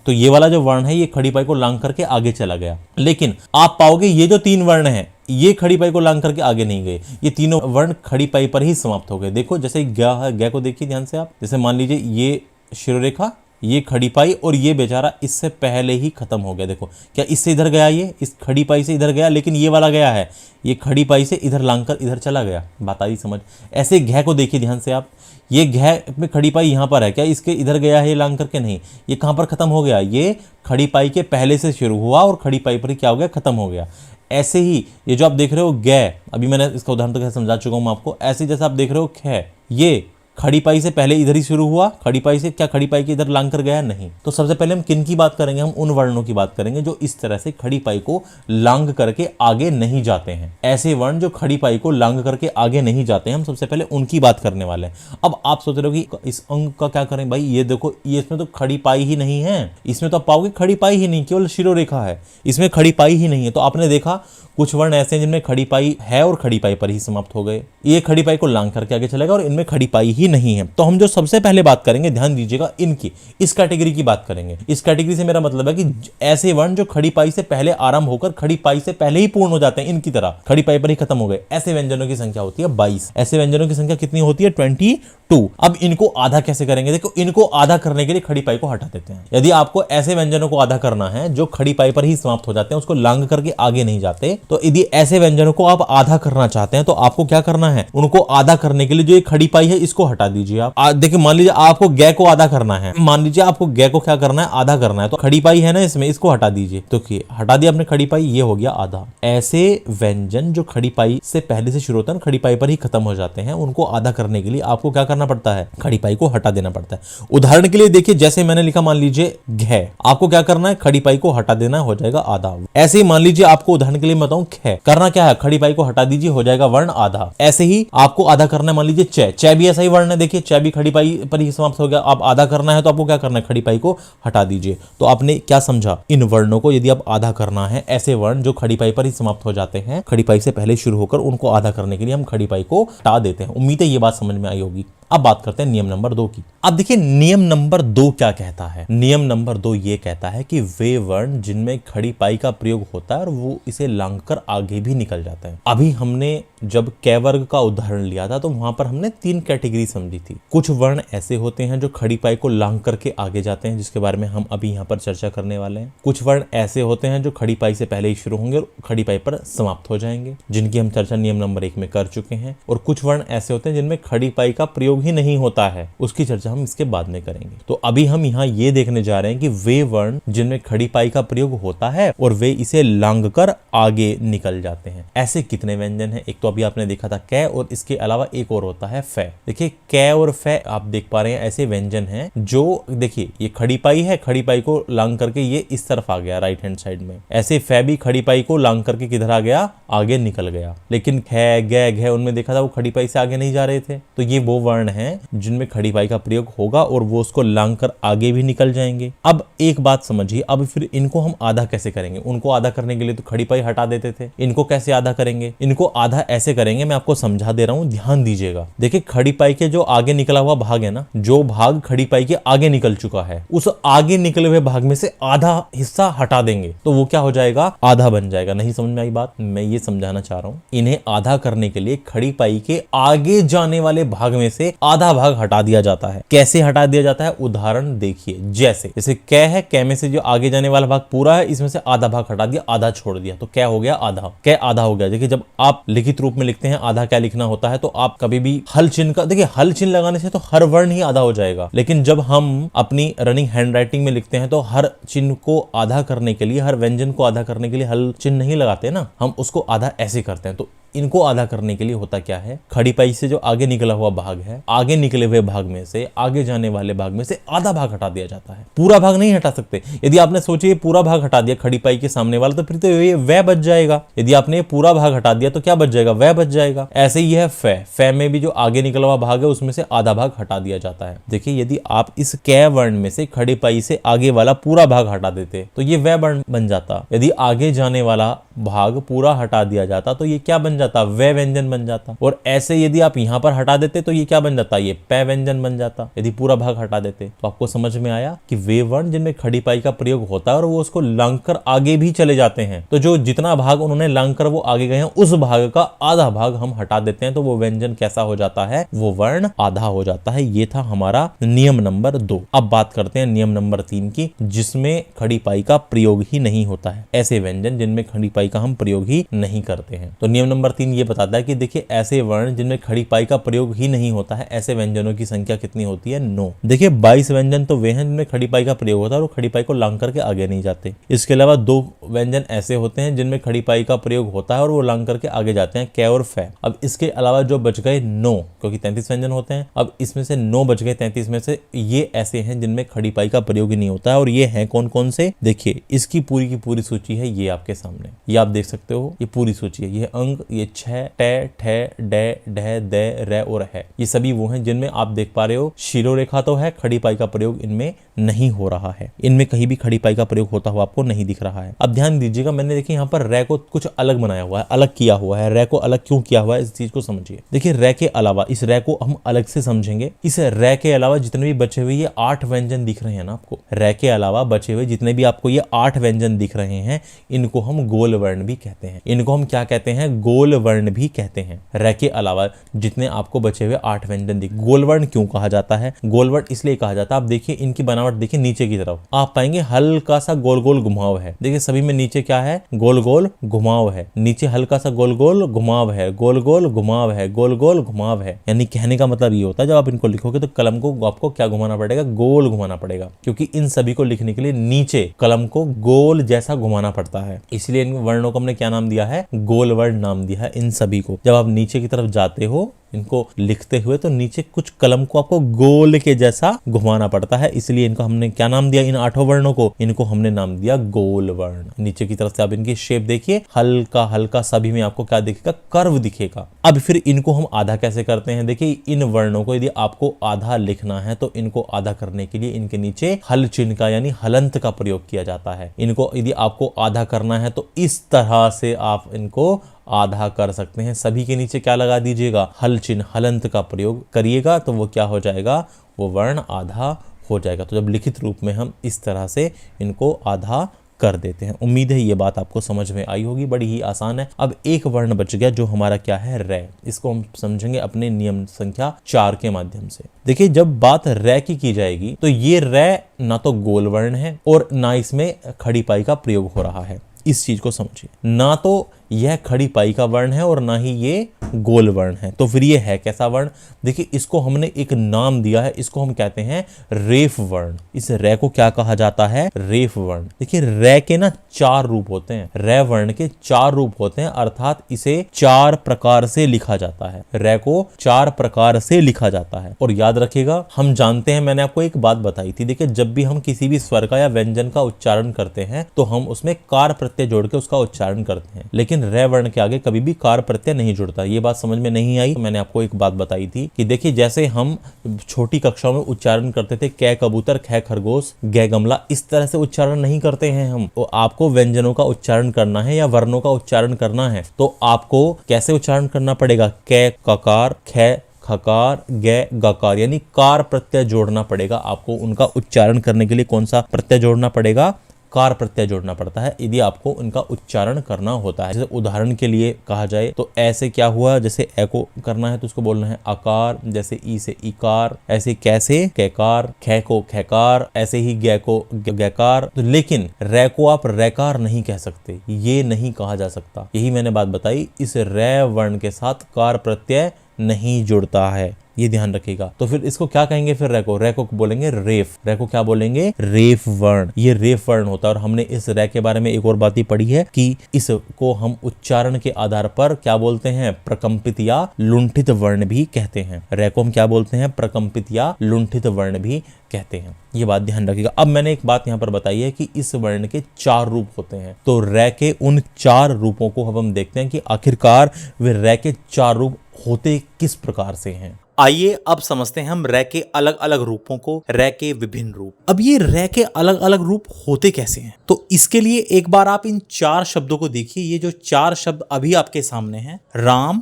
तो ये वाला जो वर्ण है ये खड़ी पाई को लांग करके आगे चला गया। लेकिन आप पाओगे ये जो 3 वर्ण हैं ये खड़ी पाई को लांग करके आगे नहीं गए, ये तीनों वर्ण खड़ी पाई पर ही समाप्त हो गए। देखो जैसे ग है, ग को देखिए ध्यान से आप, जैसे मान लीजिए ये शिरोरेखा, ये खड़ी पाई और ये बेचारा इससे पहले ही खत्म हो गया। देखो क्या इससे इधर गया, ये इस खड़ी पाई से इधर गया, लेकिन ये वाला गया है, ये खड़ी पाई से इधर लांग कर इधर चला गया। बात आई समझ। ऐसे घ को देखिए ध्यान से आप, ये घ में खड़ी पाई यहाँ पर है, क्या इसके इधर गया है ये लांग करके? नहीं, ये कहाँ पर खत्म हो गया, ये खड़ी पाई के पहले से शुरू हुआ और खड़ी पाई पर ही क्या हो गया, खत्म हो गया। ऐसे ही ये जो आप देख रहे हो ग, अभी मैंने इसका उदाहरण तो समझा चुका हूँ आपको। ऐसे जैसे आप देख रहे हो ख, ये खड़ी पाई से पहले इधर ही शुरू हुआ, खड़ी पाई से क्या खड़ी पाई के इधर लांग कर गया? नहीं। तो सबसे पहले हम किन की बात करेंगे? हम उन वर्णों की बात करेंगे जो इस तरह से खड़ी पाई को लांग करके आगे नहीं जाते हैं। ऐसे वर्ण जो खड़ी पाई को लांग करके आगे नहीं जाते हैं, हम सबसे पहले उनकी बात करने वाले हैं। अब आप सोच रहे हो कि इस अंग का क्या करें भाई? ये देखो, ये इसमें तो खड़ी पाई ही नहीं है, इसमें तो आप पाओगे खड़ी पाई ही नहीं, केवल शिरोरेखा है, इसमें खड़ी पाई ही नहीं है। तो आपने देखा कुछ वर्ण ऐसे हैं जिनमें खड़ी पाई है और खड़ी पाई पर ही समाप्त हो गए, ये खड़ी पाई को लांग करके आगे चलेगा और इनमें खड़ी पाई ही नहीं है। तो हम जो सबसे पहले बात करेंगे, ध्यान दीजिएगा, इनकी, इस कैटेगरी की बात करेंगे। इस कैटेगरी से मेरा मतलब है कि ऐसे वर्ण जो खड़ी पाई से पहले आरंभ होकर खड़ी पाई से पहले ही पूर्ण हो जाते हैं, इनकी तरह खड़ी पाई पर ही खत्म हो गए। ऐसे व्यंजनों की संख्या होती है 22। ऐसे व्यंजनों की संख्या कितनी होती है? 22। अब इनको आधा कैसे करेंगे? देखो, इनको आधा करने के लिए खड़ी पाई को हटा देते हैं। यदि आपको ऐसे व्यंजनों को आधा करना है जो खड़ी पाई पर ही समाप्त हो जाते हैं, उसको लांग करके आगे नहीं जाते, तो यदि ऐसे व्यंजनों को आप आधा करना चाहते हैं तो आपको क्या करना है? उनको आधा करने के लिए जो ये खड़ी पाई है इसको हटा दीजिए आप। देखिए, मान लीजिए आपको ग को आधा करना है, मान लीजिए आपको ग को क्या करना है? आधा करना है। तो खड़ी पाई है ना इसमें, इसको हटा दीजिए। तो हटा दिया आपने खड़ी पाई, ये हो गया आधा। ऐसे व्यंजन जो खड़ी पाई से पहले से शुरू होते हैं, खड़ी पाई पर ही खत्म हो जाते हैं, उनको आधा करने के लिए आपको क्या करना पड़ता है? खड़ी पाई को हटा देना पड़ता है। उदाहरण के लिए देखिए, जैसे मैंने लिखा, मान लीजिए घ, आपको क्या करना है? खड़ी पाई को हटा देना, हो जाएगा आधा। ऐसे ही मान लीजिए आपको उदाहरण के लिए बताऊं ख, करना क्या है? खड़ी पाई को हटा दीजिए, हो जाएगा वर्ण आधा। ऐसे ही आपको आधा करना है, मान लीजिए च, च भी ऐसा ही वर्ण है, देखिए च भी खड़ी पाई पर ही समाप्त हो गया। आप आधा करना है तो आपको क्या करना है? खड़ी पाई को हटा दीजिए। तो आपने क्या समझा? इन वर्णों को यदि आप आधा करना है, ऐसे वर्ण जो खड़ी पाई पर ही समाप्त हो जाते हैं, खड़ी पाई से पहले शुरू होकर, उनको आधा करने के लिए हम खड़ी पाई को हटा देते हैं। उम्मीद है ये बात समझ में आई होगी। अब बात करते हैं नियम नंबर 2 की। अब देखिए नियम नंबर 2 क्या कहता है। नियम नंबर 2 ये कहता है कि वे वर्ण जिनमें खड़ी पाई का प्रयोग होता है और वो इसे लांग कर आगे भी निकल जाता है। अभी हमने जब क वर्ग का उदाहरण लिया था तो वहां पर हमने 3 कैटेगरी समझी थी। कुछ वर्ण ऐसे होते हैं जो खड़ी पाई को लांग करके आगे जाते हैं, जिसके बारे में हम अभी यहाँ पर चर्चा करने वाले हैं। कुछ वर्ण ऐसे होते हैं जो खड़ी पाई से पहले ही शुरू होंगे और खड़ी पाई पर समाप्त हो जाएंगे, जिनकी हम चर्चा नियम नंबर 1 में कर चुके हैं। और कुछ वर्ण ऐसे होते हैं जिनमें खड़ी पाई का प्रयोग ही नहीं होता है, उसकी चर्चा हम इसके बाद में करेंगे। तो अभी हम यहाँ ये देखने जा रहे हैं कि वे वर्ण जिनमें खड़ी पाई का प्रयोग होता है और वे इसे लांग कर आगे निकल जाते हैं। ऐसे कितने व्यंजन हैं? एक तो अभी आपने देखा था क, और इसके अलावा एक और होता है फ। देखिए क और फ आप देख पा रहे हैं, ऐसे व्यंजन हैं जो, देखिए ये खड़ी पाई है, खड़ी पाई को लांग करके ये इस तरफ आ गया राइट हैंड साइड में। ऐसे फ भी खड़ी पाई को लांग करके किधर आ गया? आगे निकल गया। लेकिन ख, ग, घ उनमें देखा था वो खड़ी पाई से आगे नहीं जा रहे थे। तो ये वो वर्ण हैं जिनमें खड़ी पाई का प्रयोग होगा और वो उसको लांग कर आगे भी निकल जाएंगे। अब एक बात समझिए, अब फिर इनको हम आधा कैसे करेंगे? उनको आधा करने के लिए तो खड़ी पाई हटा देते थे, इनको कैसे आधा करेंगे? इनको आधा ऐसे करेंगे, मैं आपको समझा दे रहा हूं, ध्यान दीजिएगा। देखिए खड़ी पाई के जो आगे निकला हुआ भाग है ना, जो भाग खड़ी पाई के आगे निकल चुका है, उस आगे निकले हुए भाग में से आधा हिस्सा हटा देंगे तो वो क्या हो जाएगा? आधा बन जाएगा। नहीं समझ में आई बात? मैं ये समझाना चाह रहा हूं, इन्हें आधा करने के लिए खड़ी पाई के आगे जाने वाले भाग में से आधा भाग हटा दिया जाता है। कैसे हटा दिया जाता है? उदाहरण देखिए, जैसे क है, क में से जो आगे जाने वाला भाग पूरा है, इसमें से आधा भाग हटा दिया, आधा छोड़ दिया, तो क्या हो गया? आधा। क आधा हो गया। देखिए जब आप लिखित रूप में लिखते हैं आधा क्या लिखना होता है, तो आप कभी भी हल चिन्ह का, देखिए हल चिन्ह लगाने से तो हर वर्ण ही आधा हो जाएगा, लेकिन जब हम अपनी रनिंग हैंडराइटिंग में लिखते हैं तो हर चिन्ह को आधा करने के लिए, हर व्यंजन को आधा करने के लिए हल चिन्ह नहीं लगाते ना, हम उसको आधा ऐसे करते हैं। तो इनको आधा करने के लिए होता क्या है? खड़ी पाई से जो आगे निकला हुआ भाग है, आगे निकले हुए भाग में से, आगे जाने वाले भाग में से आधा भाग हटा दिया जाता है। पूरा भाग नहीं हटा सकते। यदि आपने सोचिए पूरा भाग हटा दिया खड़ी पाई के सामने वाला, तो फिर तो ये वह बच जाएगा। यदि आपने पूरा भाग हटा दिया तो क्या बच जाएगा? वह बच जाएगा। ऐसे ही है फ में भी जो आगे निकला हुआ भाग है उसमें से आधा भाग हटा दिया जाता है। देखिए यदि आप इस क वर्ण में से खड़ी पाई से आगे वाला पूरा भाग हटा देते तो ये वह वर्ण बन जाता। यदि आगे जाने वाला भाग पूरा हटा दिया जाता तो ये क्या बन जाता? जाता, वे व्यंजन बन जाता। और ऐसे यदि आप यहां पर हटा देते तो ये क्या बन जाता, ये पै व्यंजन बन जाता। यदि पूरा भाग हटा देते तो आपको समझ में आया कि वे वर्ण जिनमें खड़ी पाई का प्रयोग होता है और वो उसको लांग कर आगे भी चले जाते हैं, तो जो जितना भाग उन्होंने लांग कर वो आगे गए हैं उस भाग का आधा भाग हम हटा देते हैं, तो वो व्यंजन कैसा हो जाता है, वो वर्ण आधा हो जाता है। ये था हमारा नियम नंबर 2। अब बात करते हैं नियम नंबर 3 की, जिसमें खड़ी पाई का प्रयोग ही नहीं होता है, ऐसे व्यंजन जिनमें खड़ी पाई का हम प्रयोग ही नहीं करते हैं। तो नियम नंबर 3 ये बताता है कि देखिए ऐसे वर्ण जिनमें खड़ी पाई का प्रयोग ही नहीं होता है, ऐसे व्यंजनों की संख्या कितनी होती है, 9। देखिए 22 व्यंजन तो वे हैं जिनमें खड़ी पाई का प्रयोग होता है और खड़ी पाई को लांग करके आगे नहीं जाते। इसके अलावा 2 व्यंजन ऐसे होते हैं जिनमें खड़ी पाई का प्रयोग होता है और वो लांग करके आगे जाते हैं, कै और फै। अब इसके अलावा जो बच गए 9, क्योंकि 33 व्यंजन होते हैं, अब इसमें से 9 बच गए 33 में से, ये ऐसे हैं जिनमें खड़ी पाई का प्रयोग ही नहीं होता है। और ये हैं कौन कौन से, देखिए इसकी पूरी की पूरी सूची है ये आपके सामने, ये आप देख सकते हो, ये पूरी सूची है। ये अंग, ये छ, टे, ठे, डे, ढे, दे, रे और है, ये सभी वो हैं जिनमें आप देख पा रहे हो शिरोरेखा तो है, खड़ी पाई का प्रयोग इनमें नहीं हो रहा है, इनमें कहीं भी खड़ी पाई का प्रयोग होता हुआ आपको नहीं दिख रहा है। अब ध्यान दीजिएगा, मैंने देखिए यहाँ पर रे को कुछ अलग बनाया हुआ है, अलग किया हुआ है। रे को अलग क्यों किया हुआ है, इस चीज को समझिए। देखिए रे के अलावा, इस रे को हम अलग से समझेंगे, इस रे के अलावा जितने भी बचे हुए ये 8 व्यंजन दिख रहे हैं ना आपको, रे के अलावा बचे हुए जितने भी आपको ये 8 व्यंजन दिख रहे हैं, इनको हम गोल वर्ण भी कहते हैं। इनको हम क्या कहते हैं, गोल वर्ण भी कहते हैं। रे के अलावा जितने आपको बचे हुए 8 व्यंजन दिख, गोल वर्ण क्यों कहा जाता है, गोल वर्ण इसलिए कहा जाता है, आप देखिए इनकी बनावट देखिए, नीचे की तरफ आप पाएंगे हल्का सा गोल गोल घुमाव है। देखिए सभी में नीचे क्या है, गोल गोल घुमाव है, नीचे हल्का सा गोल गोल घुमाव है, गोल गोल घुमाव है, गोल गोल घुमाव है। यानी कहने का मतलब ये होता है जब आप इनको लिखोगे तो कलम को आपको क्या घुमाना पड़ेगा, गोल घुमाना पड़ेगा, क्योंकि इन सभी को लिखने के लिए नीचे कलम को गोल जैसा घुमाना पड़ता है। इसलिए इन वर्णों को हमने क्या नाम दिया है, गोल वर्ण नाम दिया है इन सभी को। जब आप नीचे की तरफ जाते हो इनको लिखते हुए तो नीचे कुछ कलम को आपको गोल के जैसा घुमाना पड़ता है, इसलिए इनको हमने क्या नाम दिया, इन 8 वर्णों को, इनको हमने नाम दिया गोल वर्ण। नीचे की तरफ से आप इनकी शेप देखिए, हल्का हल्का सभी में आपको क्या दिखेगा, कर्व दिखेगा। अब फिर इनको हम आधा कैसे करते हैं, देखिए इन वर्णों को यदि आपको आधा लिखना है तो इनको आधा करने के लिए इनके नीचे हल चिन्ह का यानी हलंत का प्रयोग किया जाता है। इनको यदि आपको आधा करना है तो इस तरह से आप इनको आधा कर सकते हैं। सभी के नीचे क्या लगा दीजिएगा, हल चिन्ह, हलंत का प्रयोग करिएगा तो वो क्या हो जाएगा, वो वर्ण आधा हो जाएगा। तो जब लिखित रूप में हम इस तरह से इनको आधा कर देते हैं। उम्मीद है ये बात आपको समझ में आई होगी, बड़ी ही आसान है। अब एक वर्ण बच गया जो हमारा क्या है, रे। इसको हम समझेंगे अपने नियम संख्या 4 के माध्यम से। देखिए जब बात रे की जाएगी तो ये रे ना तो गोल वर्ण है और ना इसमें खड़ी पाई का प्रयोग हो रहा है। इस चीज को समझिए, ना तो यह खड़ी पाई का वर्ण है और ना ही ये गोल वर्ण है, तो फिर ये है कैसा वर्ण, देखिए इसको हमने एक नाम दिया है, इसको हम कहते हैं रेफ वर्ण। इस रे को क्या कहा जाता है, रेफ वर्ण। देखिए रे के ना 4 रूप होते हैं, रे वर्ण के 4 रूप होते हैं, अर्थात इसे 4 प्रकार से लिखा जाता है, रे को 4 प्रकार से लिखा जाता है। और याद रखिएगा, हम जानते हैं, मैंने आपको एक बात बताई थी, देखिए जब भी हम किसी भी स्वर का या व्यंजन का उच्चारण करते हैं तो हम उसमें कार प्रत्यय जोड़ के उसका उच्चारण करते हैं, लेकिन रे वर्ण के आगे कभी भी कार प्रत्यय नहीं जुड़ता। ये बात समझ में नहीं आई तो मैंने आपको एक बात बताई थी कि देखिए जैसे हम छोटी कक्षाओं में उच्चारण करते थे, कै कबूतर, ख खरगोश, गै गमला, इस तरह से उच्चारण नहीं करते हैं हम। तो आपको व्यंजनों का उच्चारण करना है या वर्णों का उच्चारण करना है तो आपको कैसे उच्चारण करना पड़ेगा, कै ककार, ख खकार, गै गकार, यानी कार प्रत्यय जोड़ना पड़ेगा आपको। उनका उच्चारण करने के लिए कौन सा प्रत्यय जोड़ना पड़ेगा, कार प्रत्यय जोड़ना पड़ता है यदि आपको उनका उच्चारण करना होता है। जैसे उदाहरण के लिए कहा जाए तो ऐसे क्या हुआ, जैसे ए को करना है तो उसको बोलना है आकार, जैसे ई से इकार, ऐसे कैसे कैकार, खे को खैकार, ऐसे ही गै को गैकार। तो लेकिन रे को आप रेकार नहीं कह सकते, ये नहीं कहा जा सकता। यही मैंने बात बताई, इस रे वर्ण के साथ कार प्रत्यय नहीं जुड़ता है, ये ध्यान रखिएगा। तो फिर इसको क्या कहेंगे, फिर रे को बोलेंगे रेफ। रे को क्या बोलेंगे, रेफ वर्ण। ये रेफ वर्ण होता है। और हमने इस रे के बारे में एक और बात ही पढ़ी है कि इसको हम उच्चारण के आधार पर क्या बोलते हैं, प्रकंपित या लुंठित वर्ण भी कहते हैं। रे को हम क्या बोलते हैं, प्रकंपित या लुंठित वर्ण भी कहते हैं। ये बात ध्यान रखिएगा। अब मैंने एक बात यहाँ पर बताई है कि इस वर्ण के 4 रूप होते हैं, तो रे के उन 4 रूपों को अब हम देखते हैं कि आखिरकार वे रे के 4 रूप होते किस प्रकार से हैं।
आइए अब समझते हैं हम रे के अलग अलग रूपों को, रे के विभिन्न रूप। अब ये रे के अलग अलग रूप होते कैसे हैं, तो इसके लिए एक बार आप इन 4 शब्दों को देखिए। ये जो 4 शब्द अभी आपके सामने हैं, राम,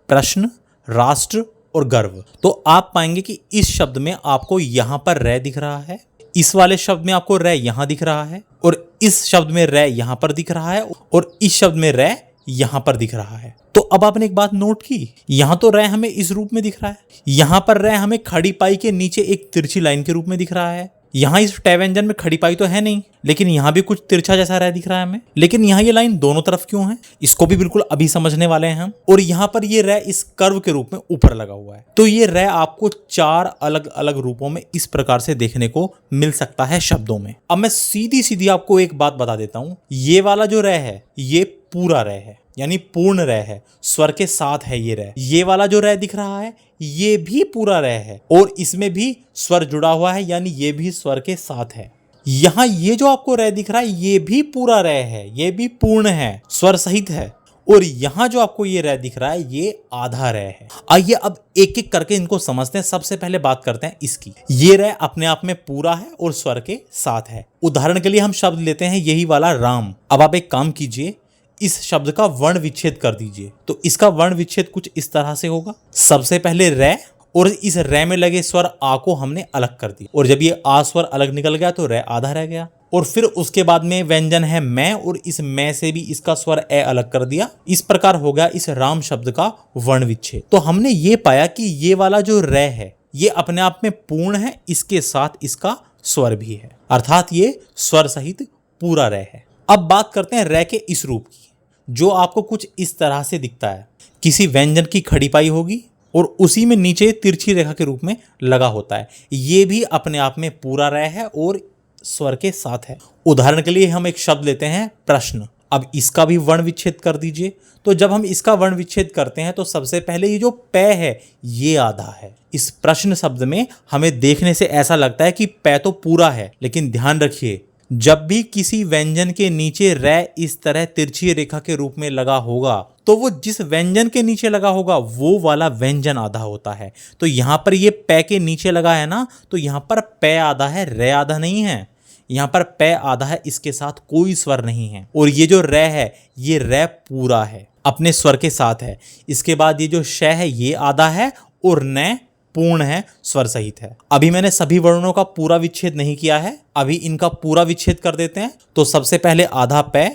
प्रश्न, राष्ट्र और गर्व, तो आप पाएंगे कि इस शब्द में आपको यहां पर रे दिख रहा है, इस वाले शब्द में आपको रे यहां दिख रहा है, और इस शब्द में रे यहां पर दिख रहा है, और इस शब्द में रे यहां पर दिख रहा है। तो अब आपने एक बात नोट की, यहां तो रे हमें इस रूप में दिख रहा है, यहां पर रे हमें खड़ी पाई के नीचे एक तिरछी लाइन के रूप में दिख रहा है। यहां इस टे व्यंजन में खड़ी पाई तो है नहीं, लेकिन यहां भी कुछ तिरछा जैसा रे दिख रहा है हमें। लेकिन यहां ये लाइन दोनों तरफ क्यों है, इसको भी बिल्कुल अभी समझने वाले हैं हम। और यहां पर ये रे इस कर्व के रूप में ऊपर लगा हुआ है। तो ये रे आपको 4 अलग अलग रूपों में इस प्रकार से देखने को मिल सकता है शब्दों में। अब मैं सीधी सीधी आपको एक बात बता देता हूं, ये वाला जो रे है ये पूरा रे है, यानी पूर्ण रे है, स्वर के साथ है ये रे। ये वाला जो रे दिख रहा है ये भी पूरा रे है, और इसमें भी स्वर जुड़ा हुआ है, यानी ये भी स्वर के साथ है। यहां ये जो आपको रे दिख रहा है ये भी पूरा रे है, ये भी पूर्ण है, स्वर सहित है। और यहां जो आपको ये रे दिख रहा है ये आधा रे है। आइए अब एक एक करके इनको समझते हैं। सबसे पहले बात करते हैं इसकी। ये रे अपने आप में पूरा है और स्वर के साथ है। उदाहरण के लिए हम शब्द लेते हैं यही वाला राम। अब आप एक काम कीजिए, इस शब्द का वर्ण विच्छेद कर दीजिए। तो इसका वर्ण विच्छेद कुछ इस तरह से होगा। सबसे पहले रे, और इस रे में लगे स्वर आ को हमने अलग कर दिया, और जब ये आ स्वर अलग निकल गया तो रे आधा रह गया। और फिर उसके बाद में व्यंजन है मैं, और इस मैं से भी इसका स्वर ए अलग कर दिया। इस प्रकार हो गया इस राम शब्द का वर्ण विच्छेद। तो हमने ये पाया कि ये वाला जो रे है ये अपने आप में पूर्ण है, इसके साथ इसका स्वर भी है, अर्थात ये स्वर सहित पूरा रे है। अब बात करते हैं रे के इस रूप की, जो आपको कुछ इस तरह से दिखता है। किसी व्यंजन की खड़ी पाई होगी और उसी में नीचे तिरछी रेखा के रूप में लगा होता है। ये भी अपने आप में पूरा रे है और स्वर के साथ है। उदाहरण के लिए हम एक शब्द लेते हैं प्रश्न। अब इसका भी वर्ण विच्छेद कर दीजिए। तो जब हम इसका वर्ण विच्छेद करते हैं तो सबसे पहले ये जो पै है ये आधा है। इस प्रश्न शब्द में हमें देखने से ऐसा लगता है कि पै तो पूरा है, लेकिन ध्यान रखिए जब भी किसी व्यंजन के नीचे रे इस तरह तिरछी रेखा के रूप में लगा होगा तो वो जिस व्यंजन के नीचे लगा होगा वो वाला व्यंजन आधा होता है। तो यहां पर ये पै के नीचे लगा है ना, तो यहां पर पै आधा है, रे आधा नहीं है। यहां पर पै आधा है, इसके साथ कोई स्वर नहीं है। और ये जो रे है ये रे पूरा है, अपने स्वर के साथ है। इसके बाद ये जो श है ये आधा है और न पूर्ण है, स्वर सहित है। अभी मैंने सभी वर्णों का पूरा विच्छेद नहीं किया है, अभी इनका पूरा विच्छेद कर देते हैं। तो सबसे पहले आधा पै,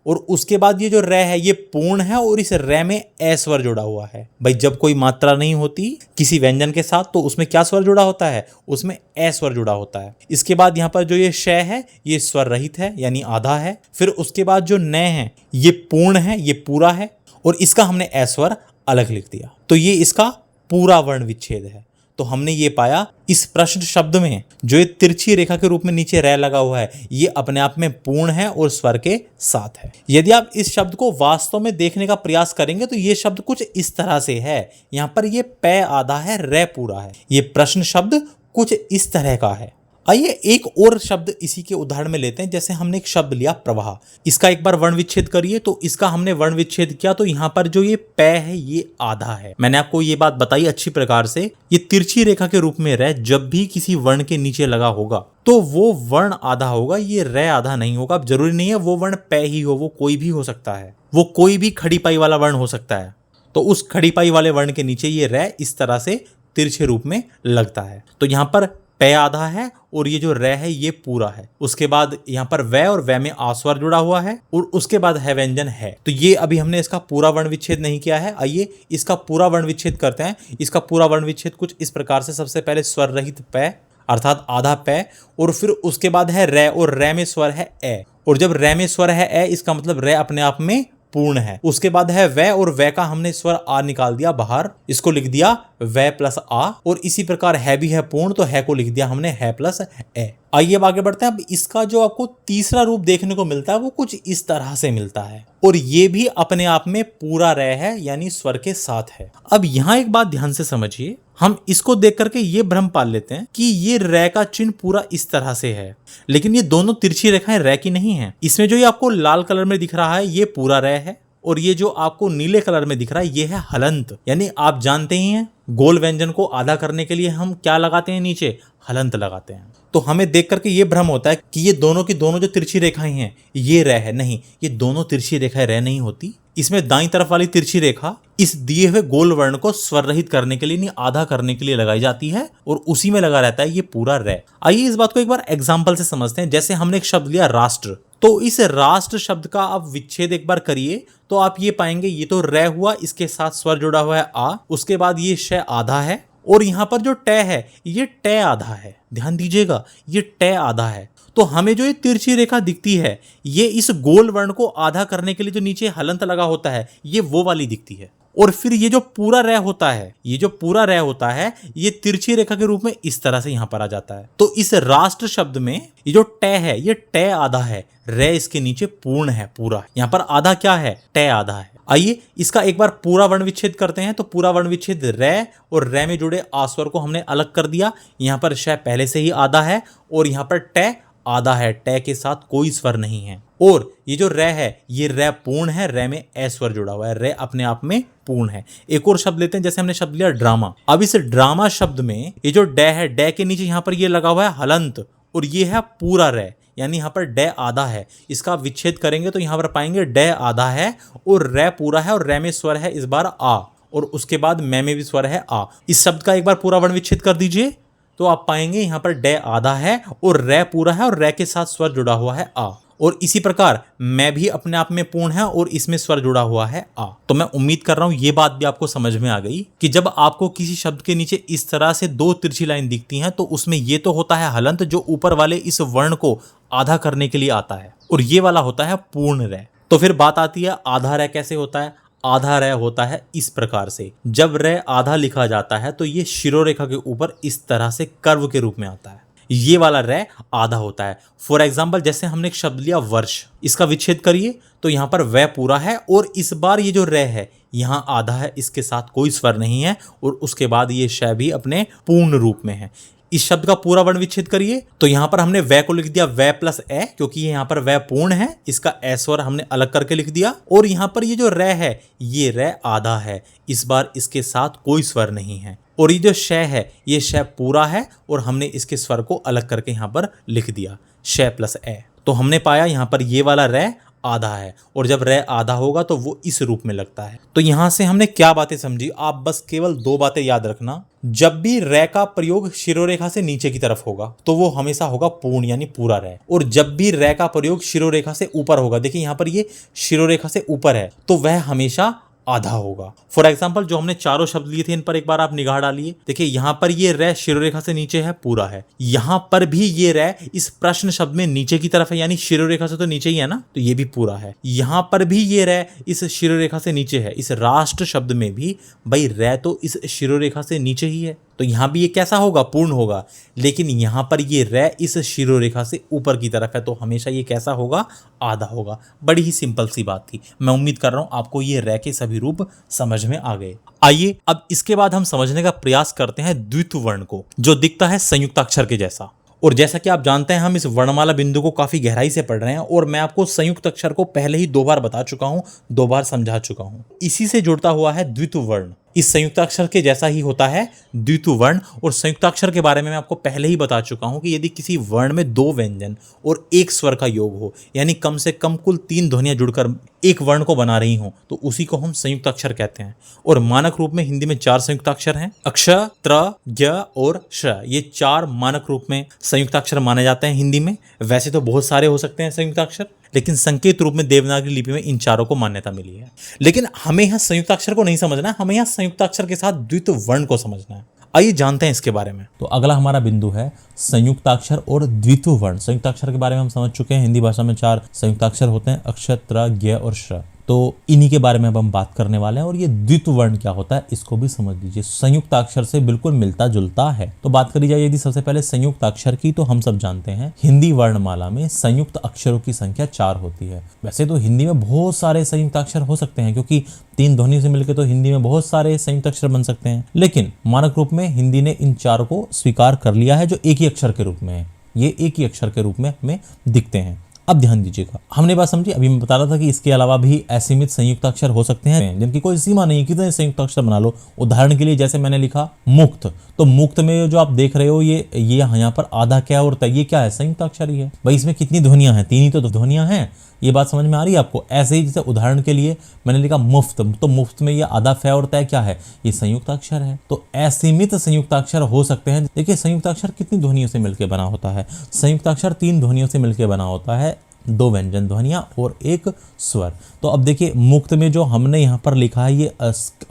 और उसके बाद ये जो रे है ये पूर्ण है और इस रे में ए स्वर जुड़ा हुआ है। भाई जब कोई मात्रा नहीं होती किसी व्यंजन के साथ तो उसमें क्या स्वर जुड़ा होता है, उसमें ए स्वर जुड़ा होता है। इसके बाद यहाँ पर जो ये श है ये स्वर रहित है, यानी आधा है। फिर उसके बाद जो न है ये पूर्ण है, ये पूरा है, और इसका हमने ए स्वर अलग लिख दिया। तो ये इसका पूरा वर्ण विच्छेद है। तो हमने ये पाया इस प्रश्न शब्द में जो ये तिरछी रेखा के रूप में नीचे रे लगा हुआ है ये अपने आप में पूर्ण है और स्वर के साथ है। यदि आप इस शब्द को वास्तव में देखने का प्रयास करेंगे तो ये शब्द कुछ इस तरह से है। यहाँ पर ये पै आधा है, रे पूरा है। ये प्रश्न शब्द कुछ इस तरह का है। आइए एक और शब्द इसी के उदाहरण में लेते हैं। जैसे हमने एक शब्द लिया प्रवाह, इसका एक बार वर्ण विच्छेद करिए। तो इसका हमने वर्ण विच्छेद किया तो यहाँ पर जो ये पै है ये आधा है। मैंने आपको ये बात बताई अच्छी प्रकार से, ये तिरछी रेखा के रूप में रे जब भी किसी वर्ण के नीचे लगा होगा तो वो वर्ण आधा होगा, ये रे आधा नहीं होगा। अब जरूरी नहीं है वो वर्ण पै ही हो, वो कोई भी हो सकता है, वो कोई भी खड़ी पाई वाला वर्ण हो सकता है। तो उस खड़ी पाई वाले वर्ण के नीचे ये रे इस तरह से तिरछे रूप में लगता है। तो यहाँ पर पै आधा है और ये जो रे है ये पूरा है। उसके बाद यहाँ पर वै और वै में आ स्वर जुड़ा हुआ है, और उसके बाद है व्यंजन है। तो ये अभी हमने इसका पूरा वर्ण विच्छेद नहीं किया है। आइए इसका पूरा वर्ण विच्छेद करते हैं। इसका पूरा वर्ण विच्छेद कुछ इस प्रकार से, सबसे पहले स्वर रहित पै अर्थात आधा पै, और फिर उसके बाद है रे, और रे में स्वर है ए। और जब रे में स्वर है ए इसका मतलब रे अपने आप में पूर्ण है। उसके बाद है वै, और वै का हमने स्वर आ निकाल दिया बाहर, इसको लिख दिया वै प्लस आ। और इसी प्रकार है भी है पूर्ण, तो है को लिख दिया हमने है प्लस ए। आइए अब आगे बढ़ते हैं। अब इसका जो आपको तीसरा रूप देखने को मिलता है वो कुछ इस तरह से मिलता है, और ये भी अपने आप में पूरा रे है, यानी स्वर के साथ है। अब यहाँ एक बात ध्यान से समझिए, हम इसको देख करके ये भ्रम पाल लेते हैं कि ये रे का चिन्ह पूरा इस तरह से है, लेकिन ये दोनों तिरछी रेखाएं रे की नहीं है। इसमें जो ये आपको लाल कलर में दिख रहा है ये पूरा रे है, और ये जो आपको नीले कलर में दिख रहा है ये है हलंत। यानी आप जानते ही हैं गोल व्यंजन को आधा करने के लिए हम क्या लगाते हैं, नीचे हलंत लगाते हैं। तो हमें देख करके ये भ्रम होता है कि ये दोनों की दोनों जो तिरछी रेखाएं हैं ये रे है। नहीं, ये दोनों तिरछी रेखाएं रे नहीं होती। इसमें दाईं तरफ वाली तिरछी रेखा इस दिए हुए गोल वर्ण को स्वर रहित करने के लिए, नहीं आधा करने के लिए लगाई जाती है और उसी में लगा रहता है ये पूरा रे। आइए इस बात को एक बार एग्जाम्पल से समझते हैं। जैसे हमने एक शब्द लिया राष्ट्र, तो इस राष्ट्र शब्द का आप विच्छेद एक बार करिए तो आप ये पाएंगे ये तो रे हुआ, इसके साथ स्वर जुड़ा हुआ है आ, उसके बाद ये श आधा है और यहां पर जो टे है ये टे आधा है। ध्यान दीजिएगा ये टे आधा है। तो हमें जो ये तिरछी रेखा दिखती है ये इस गोल वर्ण को आधा करने के लिए जो नीचे हलंत लगा होता है ये वो वाली दिखती है। और फिर ये जो पूरा रे होता है, ये जो पूरा रे होता है ये तिरछी रेखा के रूप में इस तरह से यहां पर आ जाता है। तो इस राष्ट्र शब्द में ये जो टे है ये टे आधा है, रे इसके नीचे पूर्ण है पूरा। यहां पर आधा क्या है, टे आधा है। आइए इसका एक बार पूरा वर्ण विच्छेद करते हैं। तो पूरा वर्ण विच्छेद रे और रे में जुड़े आस्वर को हमने अलग कर दिया। यहां पर श पहले से ही आधा है और यहां पर टे आधा है, टे के साथ कोई स्वर नहीं है। और ये जो रे है ये रे पूर्ण है, रे में ए स्वर जुड़ा हुआ है, रे अपने आप में पूर्ण है। एक और शब्द लेते हैं, जैसे हमने शब्द लिया ड्रामा। अब इस ड्रामा शब्द में ये जो डे है, डे के नीचे यहां पर ये लगा हुआ है हलंत और ये है पूरा रे, यानी यहाँ पर डे आधा है। इसका विच्छेद करेंगे तो यहाँ पर पाएंगे डे आधा है और रे पूरा है और रे में स्वर है इस बार आ और उसके बाद मैं में भी स्वर है आ। इस शब्द का एक बार पूरा वर्ण विच्छेद कर दीजिए तो आप पाएंगे यहाँ पर डे आधा है और रे पूरा है और रे के साथ स्वर जुड़ा हुआ है आ। और इसी प्रकार मैं भी अपने आप में पूर्ण है और इसमें स्वर जुड़ा हुआ है आ। तो मैं उम्मीद कर रहा हूं ये बात भी आपको समझ में आ गई कि जब आपको किसी शब्द के नीचे इस तरह से दो तिरछी लाइन दिखती हैं तो उसमें ये तो होता है हलंत जो ऊपर वाले इस वर्ण को आधा करने के लिए आता है और ये वाला होता है पूर्ण रे। तो फिर बात आती है आधा रे कैसे होता है। आधा रे होता है इस प्रकार से, जब रे आधा लिखा जाता है तो ये शिरोरेखा के ऊपर इस तरह से कर्व के रूप में आता है, ये वाला रे आधा होता है। फॉर एग्जाम्पल जैसे हमने एक शब्द लिया वर्ष, इसका विच्छेद करिए तो यहाँ पर वह पूरा है और इस बार ये जो रे है यहाँ आधा है, इसके साथ कोई स्वर नहीं है और उसके बाद ये श भी अपने पूर्ण रूप में है। इस शब्द का पूरा वर्ण विच्छेद करिए तो यहाँ पर हमने वह को लिख दिया वह प्लस ए, क्योंकि ये यहाँ पर वह पूर्ण है, इसका ए स्वर हमने अलग करके लिख दिया। और यहाँ पर ये जो रे है ये रे आधा है, इस बार इसके साथ कोई स्वर नहीं है। और ये जो श है ये श पूरा है और हमने इसके स्वर को अलग करके यहाँ पर लिख दिया श प्लस ए। तो हमने पाया यहाँ पर ये वाला रे आधा है और जब रे आधा होगा तो वो इस रूप में लगता है। तो यहां से हमने क्या बातें समझी, आप बस केवल दो बातें याद रखना। जब भी रे का प्रयोग शिरोरेखा से नीचे की तरफ होगा तो वो हमेशा होगा पूर्ण यानी पूरा रे, और जब भी रे का प्रयोग शिरोरेखा से ऊपर होगा, देखिए यहां पर ये शिरोरेखा से ऊपर है तो वह हमेशा आधा होगा। फॉर एग्जाम्पल जो हमने चारों शब्द लिए थे इन पर एक बार आप निगाह डालिए। देखिए यहाँ पर ये रे शिरोरेखा से नीचे है, पूरा है। यहाँ पर भी ये रे इस प्रश्न शब्द में नीचे की तरफ है, यानी शिरोरेखा से तो नीचे ही है ना, तो ये भी पूरा है। यहाँ पर भी ये रे इस शिरोरेखा से नीचे है। इस राष्ट्र शब्द में भी भाई रे तो इस शिरोरेखा से नीचे ही है, तो यहाँ भी ये कैसा होगा, पूर्ण होगा। लेकिन यहाँ पर ये रे इस शिरोरेखा से ऊपर की तरफ है तो हमेशा ये कैसा होगा, आधा होगा। बड़ी ही सिंपल सी बात थी। मैं उम्मीद कर रहा हूँ आपको ये रे के सभी रूप समझ में आ गए। आइए अब इसके बाद हम समझने का प्रयास करते हैं द्वित्व वर्ण को, जो दिखता है संयुक्ताक्षर के जैसा। और जैसा कि आप जानते हैं हम इस वर्णमाला बिंदु को काफी गहराई से पढ़ रहे हैं और मैं आपको संयुक्त अक्षर को पहले ही 2 बार बता चुका हूं, 2 बार समझा चुका हूं। इसी से जुड़ता हुआ है द्वित्व वर्ण। इस संयुक्ताक्षर के जैसा ही होता है द्वित्व वर्ण। और संयुक्ताक्षर के बारे में मैं आपको पहले ही बता चुका हूं कि यदि किसी वर्ण में 2 व्यंजन और 1 स्वर का योग हो, यानी कम से कम कुल 3 ध्वनियां जुड़कर एक वर्ण को बना रही हों, तो उसी को हम संयुक्ताक्षर कहते हैं। और मानक रूप में हिंदी में 4 संयुक्ताक्षर हैं, अक्ष, त्र, ज्ञ और श। ये 4 मानक रूप में संयुक्ताक्षर माने जाते हैं हिंदी में। वैसे तो बहुत सारे हो सकते हैं संयुक्ताक्षर, लेकिन संकेत रूप में देवनागरी लिपि में इन 4 को मान्यता मिली है। लेकिन हमें यहाँ संयुक्ताक्षर को नहीं समझना है, हमें यहाँ संयुक्ताक्षर के साथ द्वित्व वर्ण को समझना है। आइए जानते हैं इसके बारे में।
तो अगला हमारा बिंदु है संयुक्ताक्षर और द्वित्व वर्ण। संयुक्ताक्षर के बारे में हम समझ चुके हैं, हिंदी भाषा में 4 संयुक्ताक्षर होते हैं, अक्ष, त्र, ज्ञ और श। तो इन्हीं के बारे में अब हम बात करने वाले हैं। और ये द्वित्व वर्ण क्या होता है इसको भी समझ लीजिए। संयुक्ताक्षर से बिल्कुल मिलता जुलता है। तो बात करी जाए यदि सबसे पहले संयुक्ताक्षर की, तो हम सब जानते हैं हिंदी वर्णमाला में संयुक्त अक्षरों की संख्या 4 होती है। वैसे तो हिंदी में बहुत सारे संयुक्ताक्षर हो सकते हैं, क्योंकि 3 ध्वनि से मिलकर तो हिंदी में बहुत सारे संयुक्ताक्षर बन सकते हैं, लेकिन मानक रूप में हिंदी ने इन 4 को स्वीकार कर लिया है, जो एक ही अक्षर के रूप में है। ये एक ही अक्षर के रूप में हमें दिखते हैं। अब ध्यान दीजिएगा, हमने बात समझी। अभी मैं बता रहा था कि इसके अलावा भी असीमित संयुक्ताक्षर हो सकते हैं जिनकी कोई सीमा नहीं, कितने संयुक्ताक्षर बना लो। उदाहरण के लिए जैसे मैंने लिखा मुक्त, तो मुक्त में जो आप देख रहे हो ये यहाँ पर आधा क्या और तय, ये क्या है? संयुक्ताक्षर ही है भाई। इसमें कितनी ध्वनियां हैं? 3 ही तो ध्वनियां हैं। ये बात समझ में आ रही है आपको? ऐसे ही जैसे उदाहरण के लिए मैंने लिखा मुफ्त, तो मुफ्त में ये आधा फै और तय क्या है? ये संयुक्ताक्षर है। तो असीमित संयुक्ताक्षर हो सकते हैं। देखिए संयुक्ताक्षर कितनी ध्वनियों से मिलकर बना होता है? संयुक्ताक्षर 3 ध्वनियों से मिलकर बना होता है, 2 व्यंजन ध्वनियां और 1 स्वर। तो अब देखिए मुक्त में जो हमने यहाँ पर लिखा है ये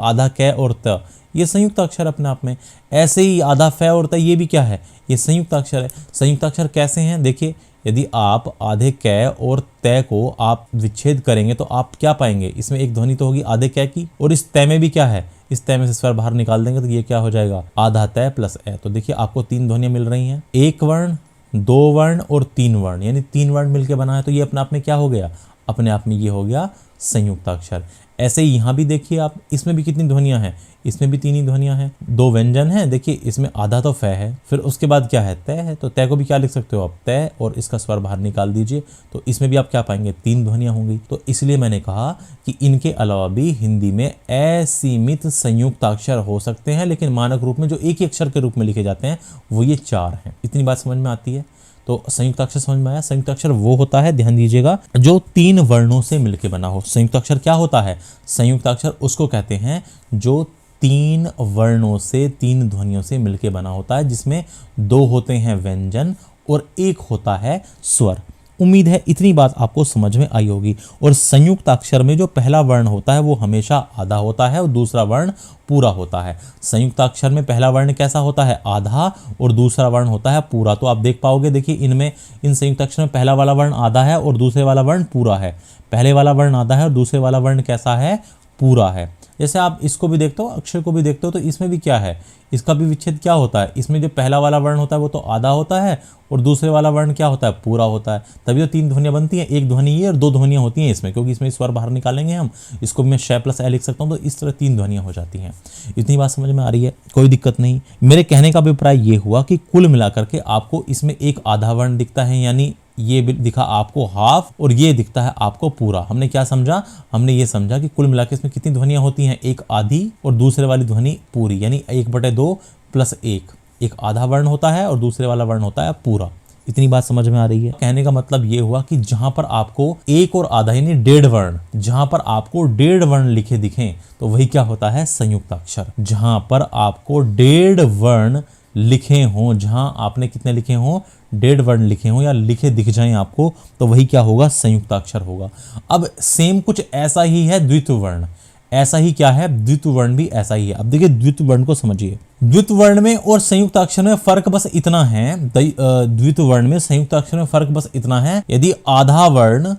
आधा कै और त, ये संयुक्ताक्षर अपने आप में। ऐसे ही आधा फै और तय, ये भी क्या है? ये संयुक्ताक्षर है। संयुक्ताक्षर कैसे हैं? देखिए यदि आप आधे कै और तय को आप विच्छेद करेंगे तो आप क्या पाएंगे? इसमें एक ध्वनि तो होगी आधे कै की, और इस तय में भी क्या है? इस तय में से स्वर बाहर निकाल देंगे तो ये क्या हो जाएगा? आधा तय प्लस ए। तो देखिए आपको 3 ध्वनियां मिल रही हैं, 1 वर्ण, 2 वर्ण और 3 वर्ण, यानी 3 वर्ण मिलकर बना है। तो ये अपने आप में क्या हो गया? अपने आप में ये हो गया संयुक्ताक्षर। ऐसे ही यहाँ भी देखिए आप, इसमें भी कितनी ध्वनियां हैं? इसमें भी 3 ही ध्वनियां हैं, 2 व्यंजन हैं। देखिए इसमें आधा तो फै है, फिर उसके बाद क्या है? तय है। तो तय को भी क्या लिख सकते हो आप? तय, और इसका स्वर बाहर निकाल दीजिए तो इसमें भी आप क्या पाएंगे? 3 ध्वनियां होंगी। तो इसलिए मैंने कहा कि इनके अलावा भी हिंदी में असीमित संयुक्ताक्षर हो सकते हैं, लेकिन मानक रूप में जो एक ही अक्षर के रूप में लिखे जाते हैं वो ये 4 हैं। इतनी बात समझ में आती है? तो संयुक्ताक्षर समझ में आया? संयुक्ताक्षर वो होता है, ध्यान दीजिएगा, जो 3 वर्णों से मिलकर बना हो। संयुक्ताक्षर क्या होता है? संयुक्ताक्षर उसको कहते हैं जो 3 वर्णों से, 3 ध्वनियों से मिलकर बना होता है, जिसमें 2 होते हैं व्यंजन और 1 होता है स्वर। उम्मीद है इतनी बात आपको समझ में आई होगी। और संयुक्ताक्षर में जो पहला वर्ण होता है वो हमेशा आधा होता है और दूसरा वर्ण पूरा होता है। संयुक्ताक्षर में पहला वर्ण कैसा होता है? आधा, और दूसरा वर्ण होता है पूरा। तो आप देख पाओगे, देखिए इनमें, इन संयुक्ताक्षर में पहला वाला वर्ण आधा है और दूसरे वाला वर्ण पूरा है। पहले वाला वर्ण आधा है और दूसरे वाला वर्ण कैसा है? पूरा है। जैसे आप इसको भी देखते हो, अक्षर को भी देखते हो, तो इसमें भी क्या है? इसका भी विच्छेद क्या होता है? इसमें जो पहला वाला वर्ण होता है वो तो आधा होता है और दूसरे वाला वर्ण क्या होता है? पूरा होता है। तभी तो 3 ध्वनियां बनती हैं, 1 ध्वनि ये और 2 ध्वनियां होती हैं इसमें, क्योंकि इसमें स्वर बाहर निकालेंगे हम। इसको भी मैं श प्लस ए लिख सकता हूँ, तो इस तरह 3 ध्वनियां हो जाती हैं। इतनी बात समझ में आ रही है? कोई दिक्कत नहीं। मेरे कहने का अभिप्राय ये हुआ कि कुल मिलाकर के आपको इसमें एक आधा वर्ण दिखता है, यानी ये दिखा आपको हाफ, और ये दिखता है आपको पूरा। हमने क्या समझा? हमने ये समझा कि कुल मिलाकर इसमें कितनी ध्वनियां होती हैं? एक आधी और दूसरे वाली ध्वनि पूरी, यानी 1/2 प्लस 1। एक आधा वर्ण होता है और दूसरे वाला वर्ण होता है पूरा। इतनी बात समझ में आ रही है? कहने का मतलब ये हुआ कि जहां पर आपको 1 और आधा यानी 1.5 वर्ण, जहां पर आपको 1.5 वर्ण लिखे दिखें तो वही क्या होता है? संयुक्ताक्षर। जहां पर आपको 1.5 वर्ण लिखे हों, जहां आपने कितने लिखे हों? 1.5 वर्ण लिखे हों या लिखे दिख जाएं आपको, तो वही क्या होगा? संयुक्ताक्षर होगा। अब सेम कुछ ऐसा ही है द्वित्व वर्ण। ऐसा ही क्या है? द्वित्व वर्ण भी ऐसा ही है। अब देखिए द्वित्व वर्ण को समझिए। द्वित्व वर्ण में और संयुक्ताक्षर में फर्क बस इतना है, द्वित्व वर्ण में संयुक्ताक्षर में फर्क बस इतना है, यदि आधा वर्ण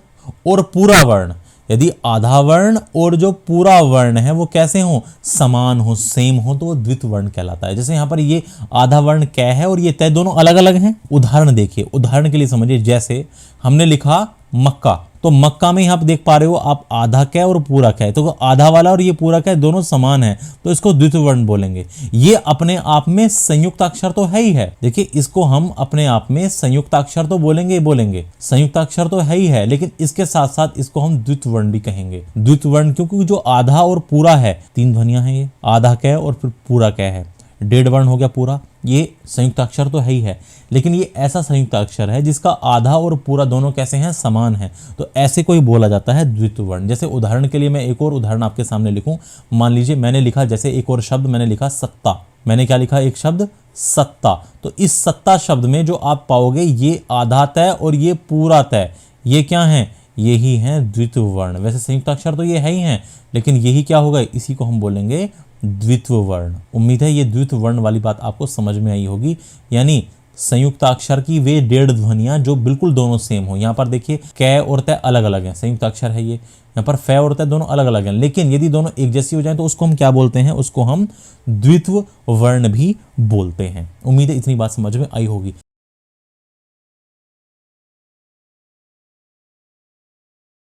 और पूरा वर्ण, यदि आधा वर्ण और जो पूरा वर्ण है वो कैसे हो? समान हो, सेम हो, तो वो द्वित्व वर्ण कहलाता है। जैसे यहाँ पर ये आधा वर्ण कै है और ये तय, दोनों अलग अलग हैं। उदाहरण देखिए, उदाहरण के लिए समझिए, जैसे हमने लिखा मक्का, तो मक्का में यहाँ आप देख पा रहे हो आप आधा कै और पूरा कै, तो आधा वाला और ये पूरा कै दोनों समान है, तो इसको द्वित्व वर्ण बोलेंगे। ये अपने आप में संयुक्ताक्षर तो है ही है। देखिए इसको हम अपने आप में संयुक्ताक्षर तो बोलेंगे, संयुक्ताक्षर तो है ही है, लेकिन इसके साथ साथ इसको हम द्वित्व वर्ण भी कहेंगे। द्वित्व वर्ण क्योंकि जो आधा और पूरा है, 3 ध्वनियां हैं, ये आधा कै और फिर पूरा कै है, 1.5 वर्ण हो गया पूरा, ये संयुक्ताक्षर तो है ही है, लेकिन ये ऐसा संयुक्ताक्षर है जिसका आधा और पूरा दोनों कैसे हैं? समान हैं, तो ऐसे कोई बोला जाता है द्वित्व वर्ण। जैसे उदाहरण के लिए मैं एक और उदाहरण आपके सामने लिखूं, मान लीजिए मैंने लिखा, जैसे एक और शब्द मैंने लिखा सत्ता। मैंने क्या लिखा? एक शब्द सत्ता। तो इस सत्ता शब्द में जो आप पाओगे ये आधा तय और ये पूरा तय, ये क्या है? यही है द्वित्व वर्ण। वैसे संयुक्ताक्षर तो ये है ही हैं, लेकिन यही क्या होगा? इसी को हम बोलेंगे द्वित्व वर्ण। उम्मीद है ये द्वित्व वर्ण वाली बात आपको समझ में आई होगी। यानी संयुक्ताक्षर की वे 1.5 ध्वनियां जो बिल्कुल दोनों सेम हो। यहाँ पर देखिए कै और तय अलग अलग हैं, संयुक्ताक्षर है ये। यहाँ पर फै और तय दोनों अलग अलग हैं, लेकिन यदि दोनों एक जैसी हो जाएं तो उसको हम क्या बोलते हैं? उसको हम द्वित्व वर्ण भी बोलते हैं। उम्मीद है इतनी बात समझ में आई होगी।